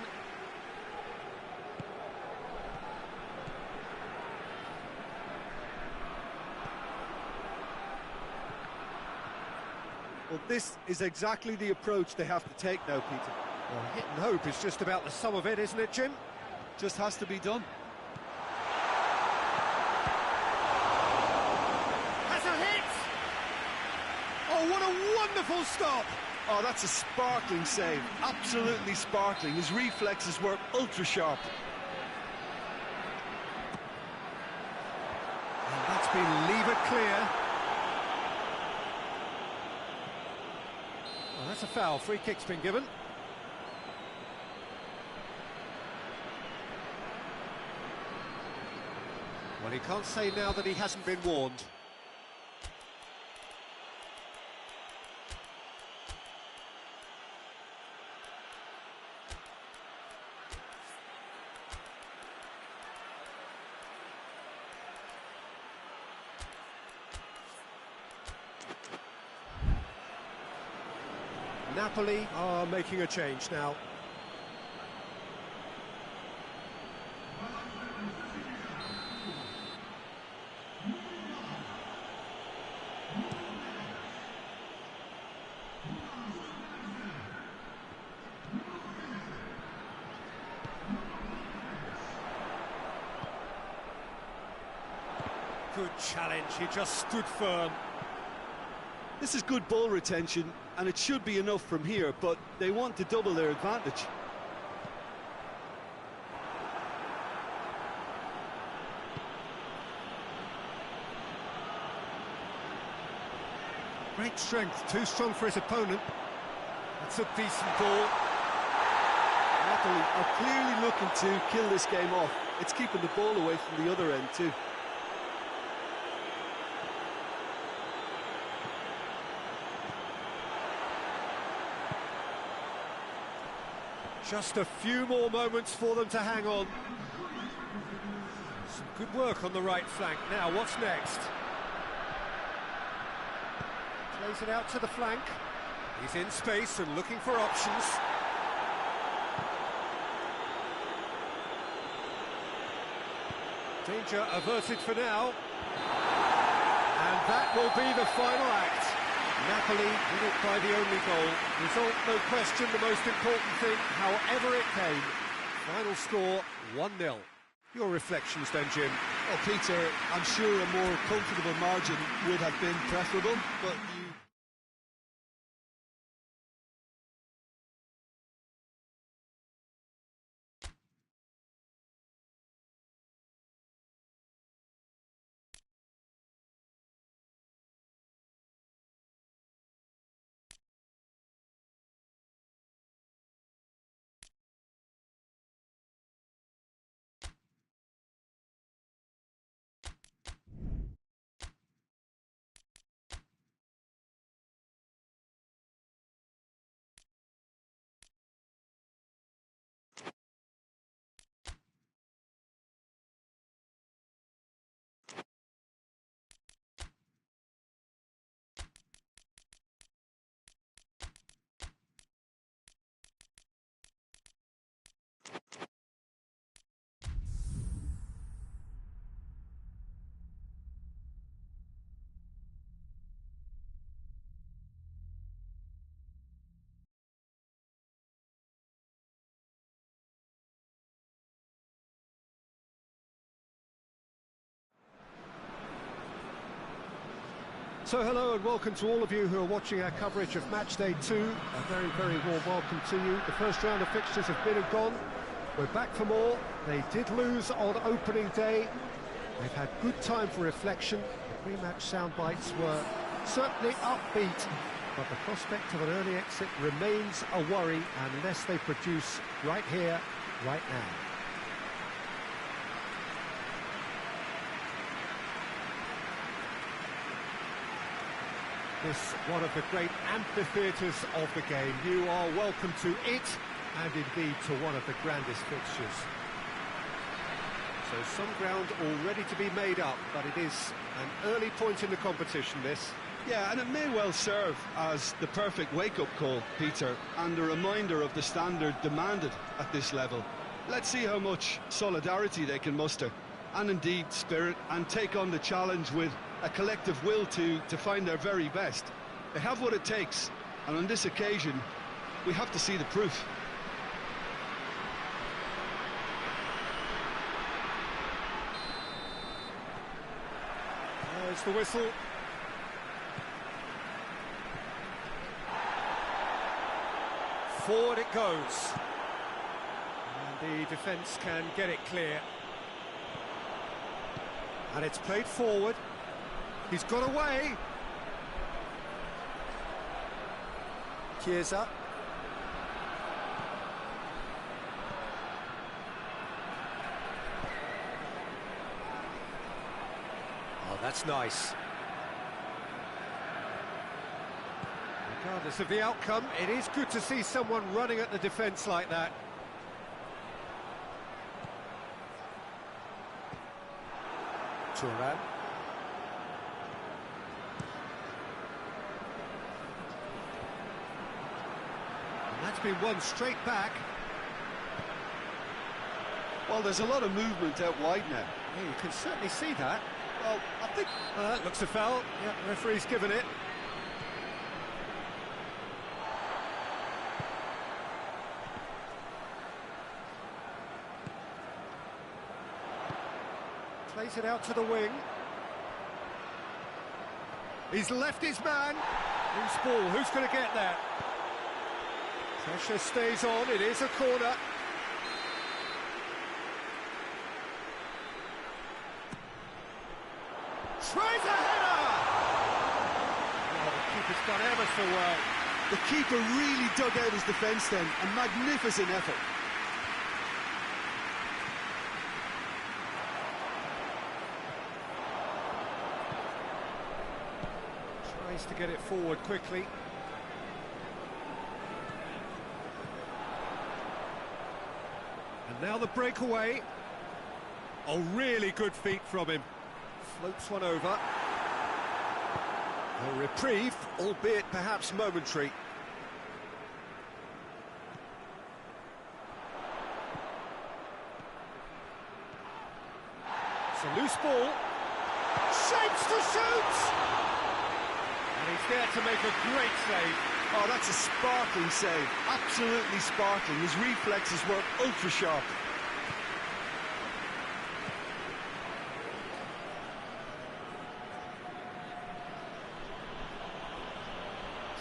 Well, this is exactly the approach they have to take now, Peter. Well, hit and hope is just about the sum of it, isn't it, Jim? Just has to be done. Has a hit! Oh, what a wonderful stop! Oh, that's a sparkling save. Absolutely sparkling. His reflexes were ultra-sharp. And that's been levered clear. Well, that's a foul. Free kick's been given. Well, he can't say now that he hasn't been warned. Napoli are making a change now. Good challenge, he just stood firm. This is good ball retention, and it should be enough from here, but they want to double their advantage. Great strength, too strong for his opponent. That's a decent ball. Napoli are clearly looking to kill this game off. It's keeping the ball away from the other end too. Just a few more moments for them to hang on. Some good work on the right flank. Now, what's next? Plays it out to the flank. He's in space and looking for options. Danger averted for now. And that will be the final act. Napoli win it by the only goal. Result, no question, the most important thing, however it came. Final score, 1-0. Your reflections then, Jim? Well, Peter, I'm sure a more comfortable margin would have been preferable, but you... So hello and welcome to all of you who are watching our coverage of match day 2. A very, very warm welcome to you. The first round of fixtures have been and gone. We're back for more. They did lose on opening day. They've had good time for reflection. The pre-match sound bites were certainly upbeat, but the prospect of an early exit remains a worry unless they produce right here, right now. This one of the great amphitheatres of the game. You are welcome to it, and indeed to one of the grandest fixtures. So some ground already to be made up, but it is an early point in the competition, this. Yeah, and it may well serve as the perfect wake-up call, Peter, and a reminder of the standard demanded at this level. Let's see how much solidarity they can muster, and indeed spirit, and take on the challenge with a collective will to find their very best. They have what it takes, and on this occasion, we have to see the proof. There's the whistle. Forward it goes. And the defence can get it clear. And it's played forward. He's got away. Chiesa. That's nice. Regardless of the outcome, it is good to see someone running at the defence like that. Turan. And that's been won straight back. Well, there's a lot of movement out wide now. Yeah, you can certainly see that. Well, I think... That looks a foul. Yeah, the referee's given it. Plays it out to the wing. He's left his man. Loose ball, who's going to get that? Pressure stays on, it is a corner. Tries a header! Oh, the keeper's done ever so well. The keeper really dug out his defence then. A magnificent effort. Tries to get it forward quickly. And now the breakaway. Oh, really good feet from him. Floats one over. A reprieve, albeit perhaps momentary. It's a loose ball. Shapes to shoot! And he's there to make a great save. Oh, that's a sparkling save. Absolutely sparkling. His reflexes were ultra sharp.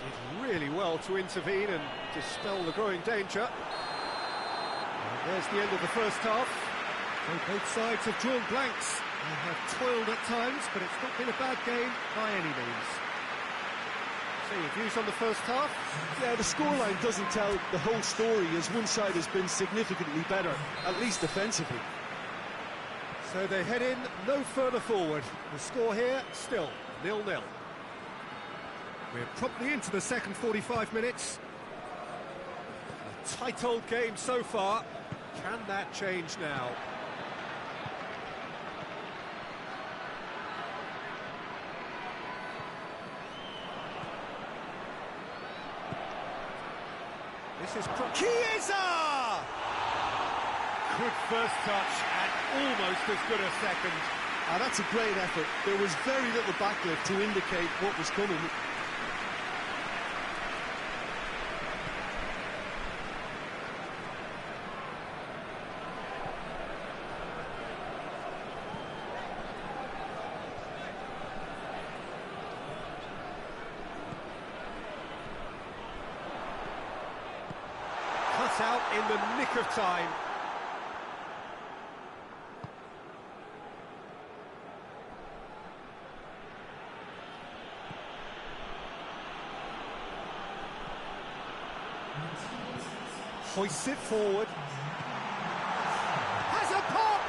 Did really well to intervene and dispel the growing danger. And there's the end of the first half. So both sides have drawn blanks. They have toiled at times, but it's not been a bad game by any means. So your views on the first half? Yeah, the scoreline doesn't tell the whole story, as one side has been significantly better, at least defensively. So they head in no further forward. The score here, still 0-0. We're promptly into the second 45 minutes. A tight old game so far. Can that change now? This is Chiesa! Good first touch and almost as good a second. That's a great effort. There was very little backlift to indicate what was coming. Cut out in the nick of time. Hoists it forward. Has a pop!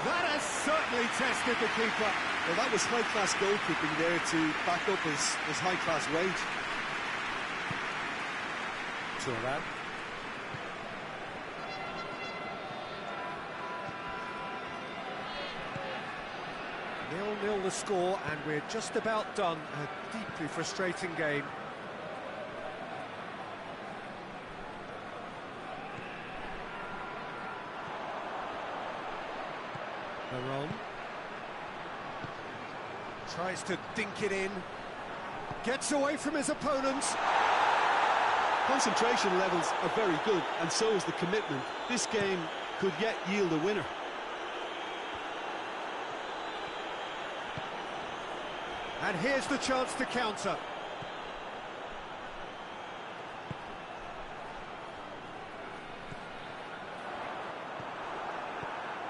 That has certainly tested the keeper. Well, that was high-class goalkeeping there to back up his high-class range. Turan. 0-0 the score, and we're just about done. A deeply frustrating game. Baron tries to dink it in, gets away from his opponents. Concentration levels are very good, and so is the commitment. This game could yet yield a winner. And here's the chance to counter.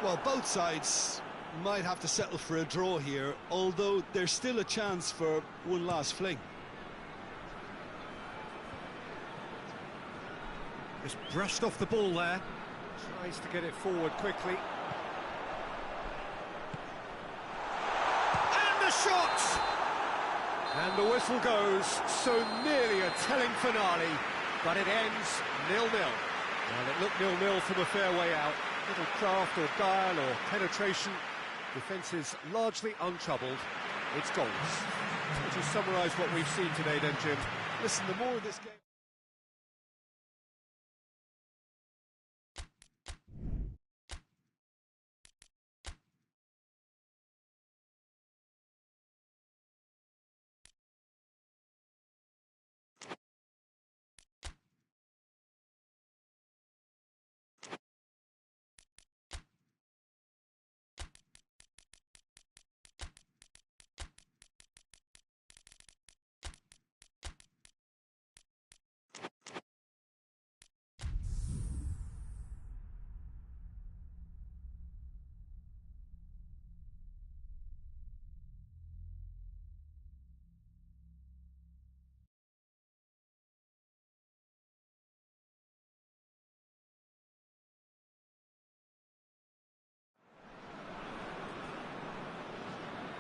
Well, both sides might have to settle for a draw here, although there's still a chance for one last fling. Just brushed off the ball there. Tries to get it forward quickly. shot! And the whistle goes, so nearly a telling finale, but it ends 0-0. Well, it looked 0-0 from a fair way out. Little craft or guile or penetration. Defence is largely untroubled. It's goals. So to summarise what we've seen today then, Jim. Listen, the more of this game...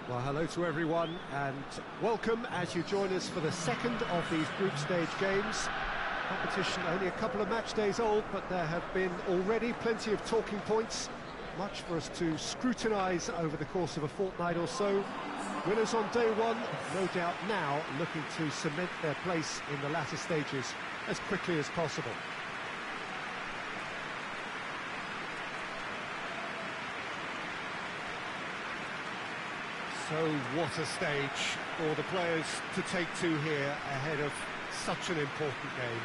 Well, hello to everyone and welcome as you join us for the second of these group stage games. Competition only a couple of match days old, but there have been already plenty of talking points, much for us to scrutinise over the course of a fortnight or so. Winners on day one, no doubt now looking to cement their place in the latter stages as quickly as possible. So what a stage for the players to take to here ahead of such an important game.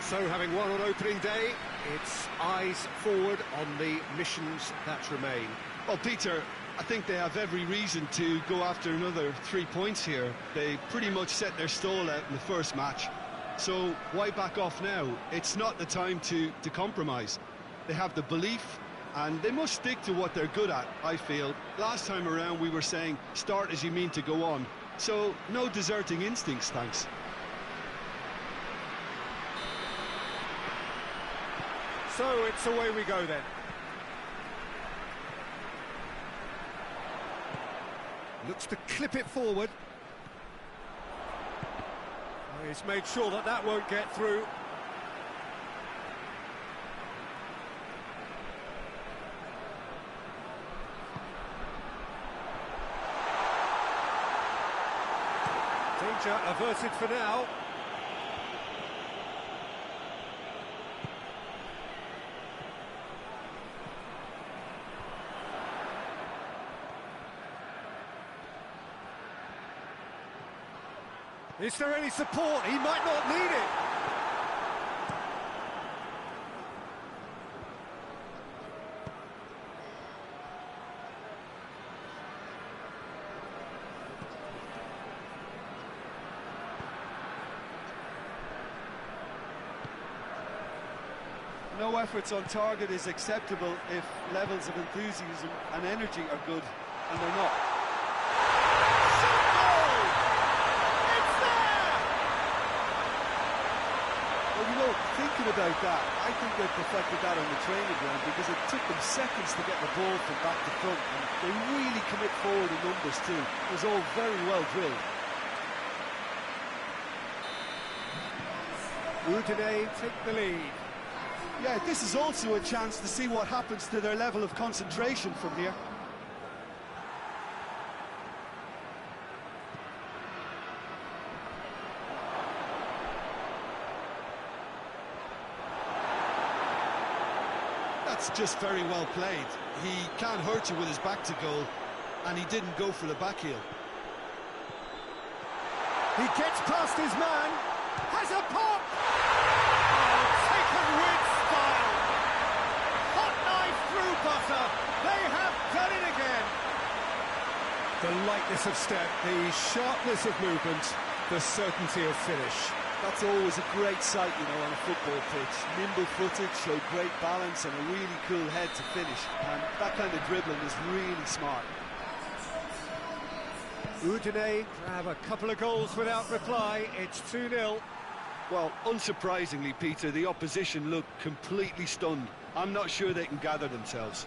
So having won on opening day, it's eyes forward on the missions that remain. Well, Peter, I think they have every reason to go after another 3 points here. They pretty much set their stall out in the first match. So why back off now? It's not the time to compromise. They have the belief, and they must stick to what they're good at, I feel. Last time around we were saying, start as you mean to go on. So, no deserting instincts, thanks. So, it's away we go then. Looks to clip it forward. He's made sure that that won't get through. Danger averted for now. Is there any support? He might not need it. No efforts on target is acceptable if levels of enthusiasm and energy are good, and they're not. It's there! Well, you know, thinking about that, I think they perfected that on the training ground because it took them seconds to get the ball from back to front, and they really commit forward in numbers too. It was all very well drilled. Udine take the lead. Yeah, this is also a chance to see what happens to their level of concentration from here. That's just very well played. He can't hurt you with his back to goal, and he didn't go for the back heel. He gets past his man, has a pop! Taken with style. Hot knife through butter. They have done it again. The lightness of step, the sharpness of movement, the certainty of finish. That's always a great sight, you know, on a football pitch. Nimble-footed, showed great balance and a really cool head to finish. And that kind of dribbling is really smart. Udine grab a couple of goals without reply. It's 2-0. Well, unsurprisingly, Peter, the opposition look completely stunned. I'm not sure they can gather themselves.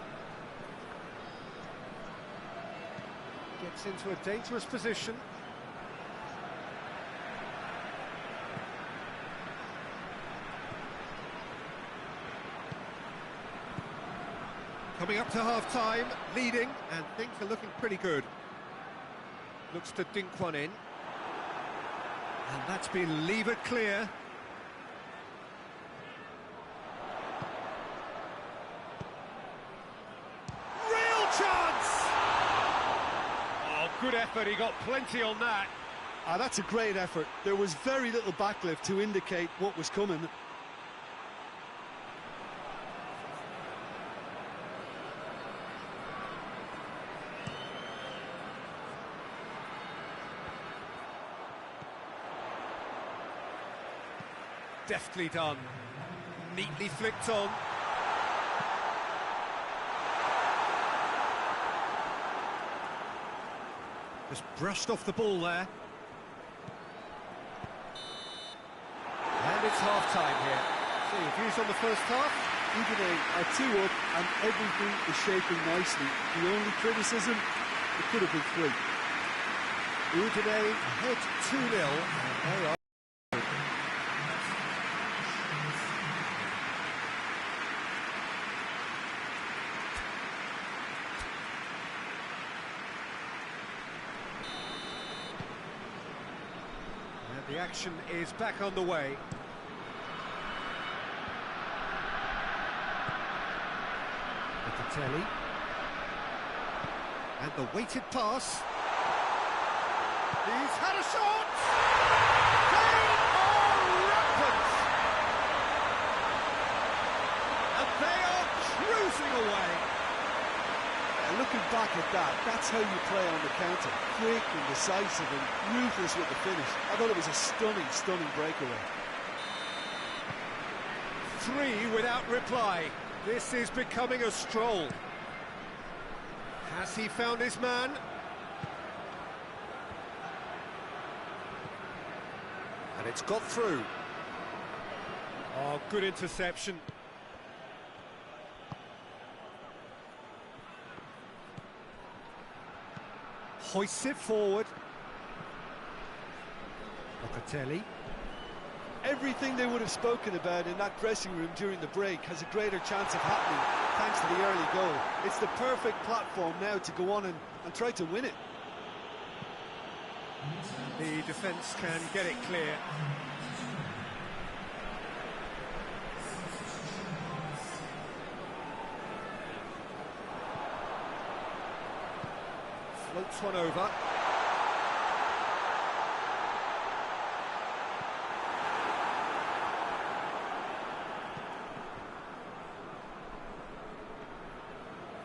Gets into a dangerous position. Coming up to half-time, leading, and things are looking pretty good. Looks to dink one in. And that's been levered clear. Real chance! Oh, good effort, he got plenty on that. That's a great effort. There was very little backlift to indicate what was coming. Deftly done. Neatly flicked on. Just brushed off the ball there. And it's half-time here. So your views on the first half? Udine are 2 up and everything is shaping nicely. The only criticism, it could have been 3. Udine ahead 2-0, and they are. The action is back on the way. Locatelli. And the weighted pass. He's had a shot! They are rampant! And they are cruising away. Looking back at that, that's how you play on the counter. Quick and decisive and ruthless with the finish. I thought it was a stunning, stunning breakaway. 3 without reply. This is becoming a stroll. Has he found his man? And it's got through. Oh, good interception. Hoists it forward. Locatelli. Everything they would have spoken about in that dressing room during the break has a greater chance of happening thanks to the early goal. It's the perfect platform now to go on and try to win it. The defence can get it clear. Floats one over.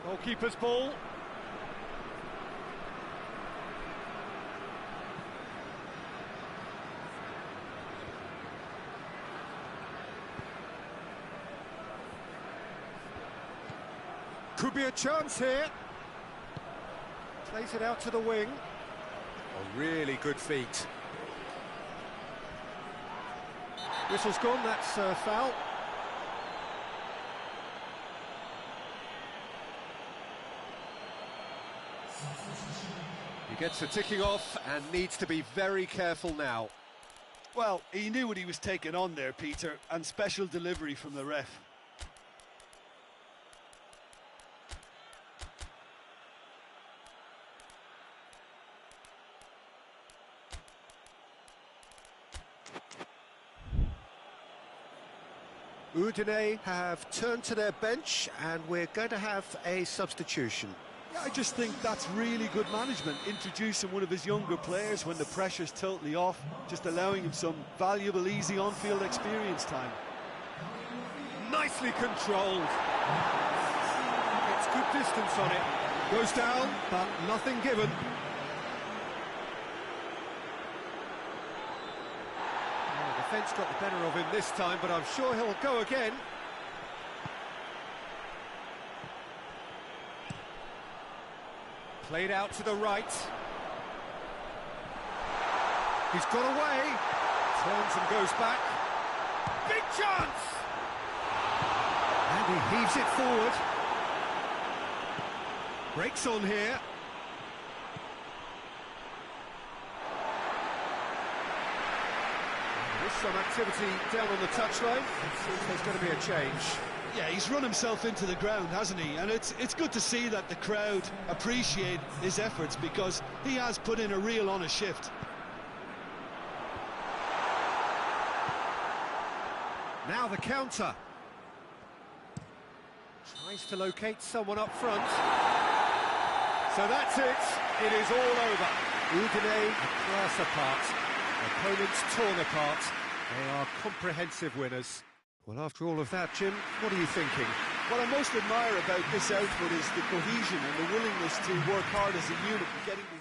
Goalkeeper's ball. Could be a chance here. Plays it out to the wing. Oh, really good feet. Whistle's gone, that's foul. He gets the ticking off and needs to be very careful now. Well, he knew what he was taking on there, Peter, and special delivery from the ref. Udine have turned to their bench and we're going to have a substitution. Yeah, I just think that's really good management, introducing one of his younger players when the pressure's totally off, just allowing him some valuable, easy on-field experience time. Nicely controlled. Gets good distance on it. Goes down, but nothing given. The defence got the better of him this time, but I'm sure he'll go again. Played out to the right. He's got away. Turns and goes back. Big chance! And he heaves it forward. Breaks on here. Some activity down on the touchline. It seems there's going to be a change. Yeah, he's run himself into the ground, hasn't he? And it's good to see that the crowd appreciate his efforts, because he has put in a real honest shift. Now the counter. Tries to locate someone up front. So that's it. It is all over. Udine, a class apart. Opponents torn apart. They are comprehensive winners. Well, after all of that, Jim, what are you thinking? What I most admire about this outfit is the cohesion and the willingness to work hard as a unit and getting behind.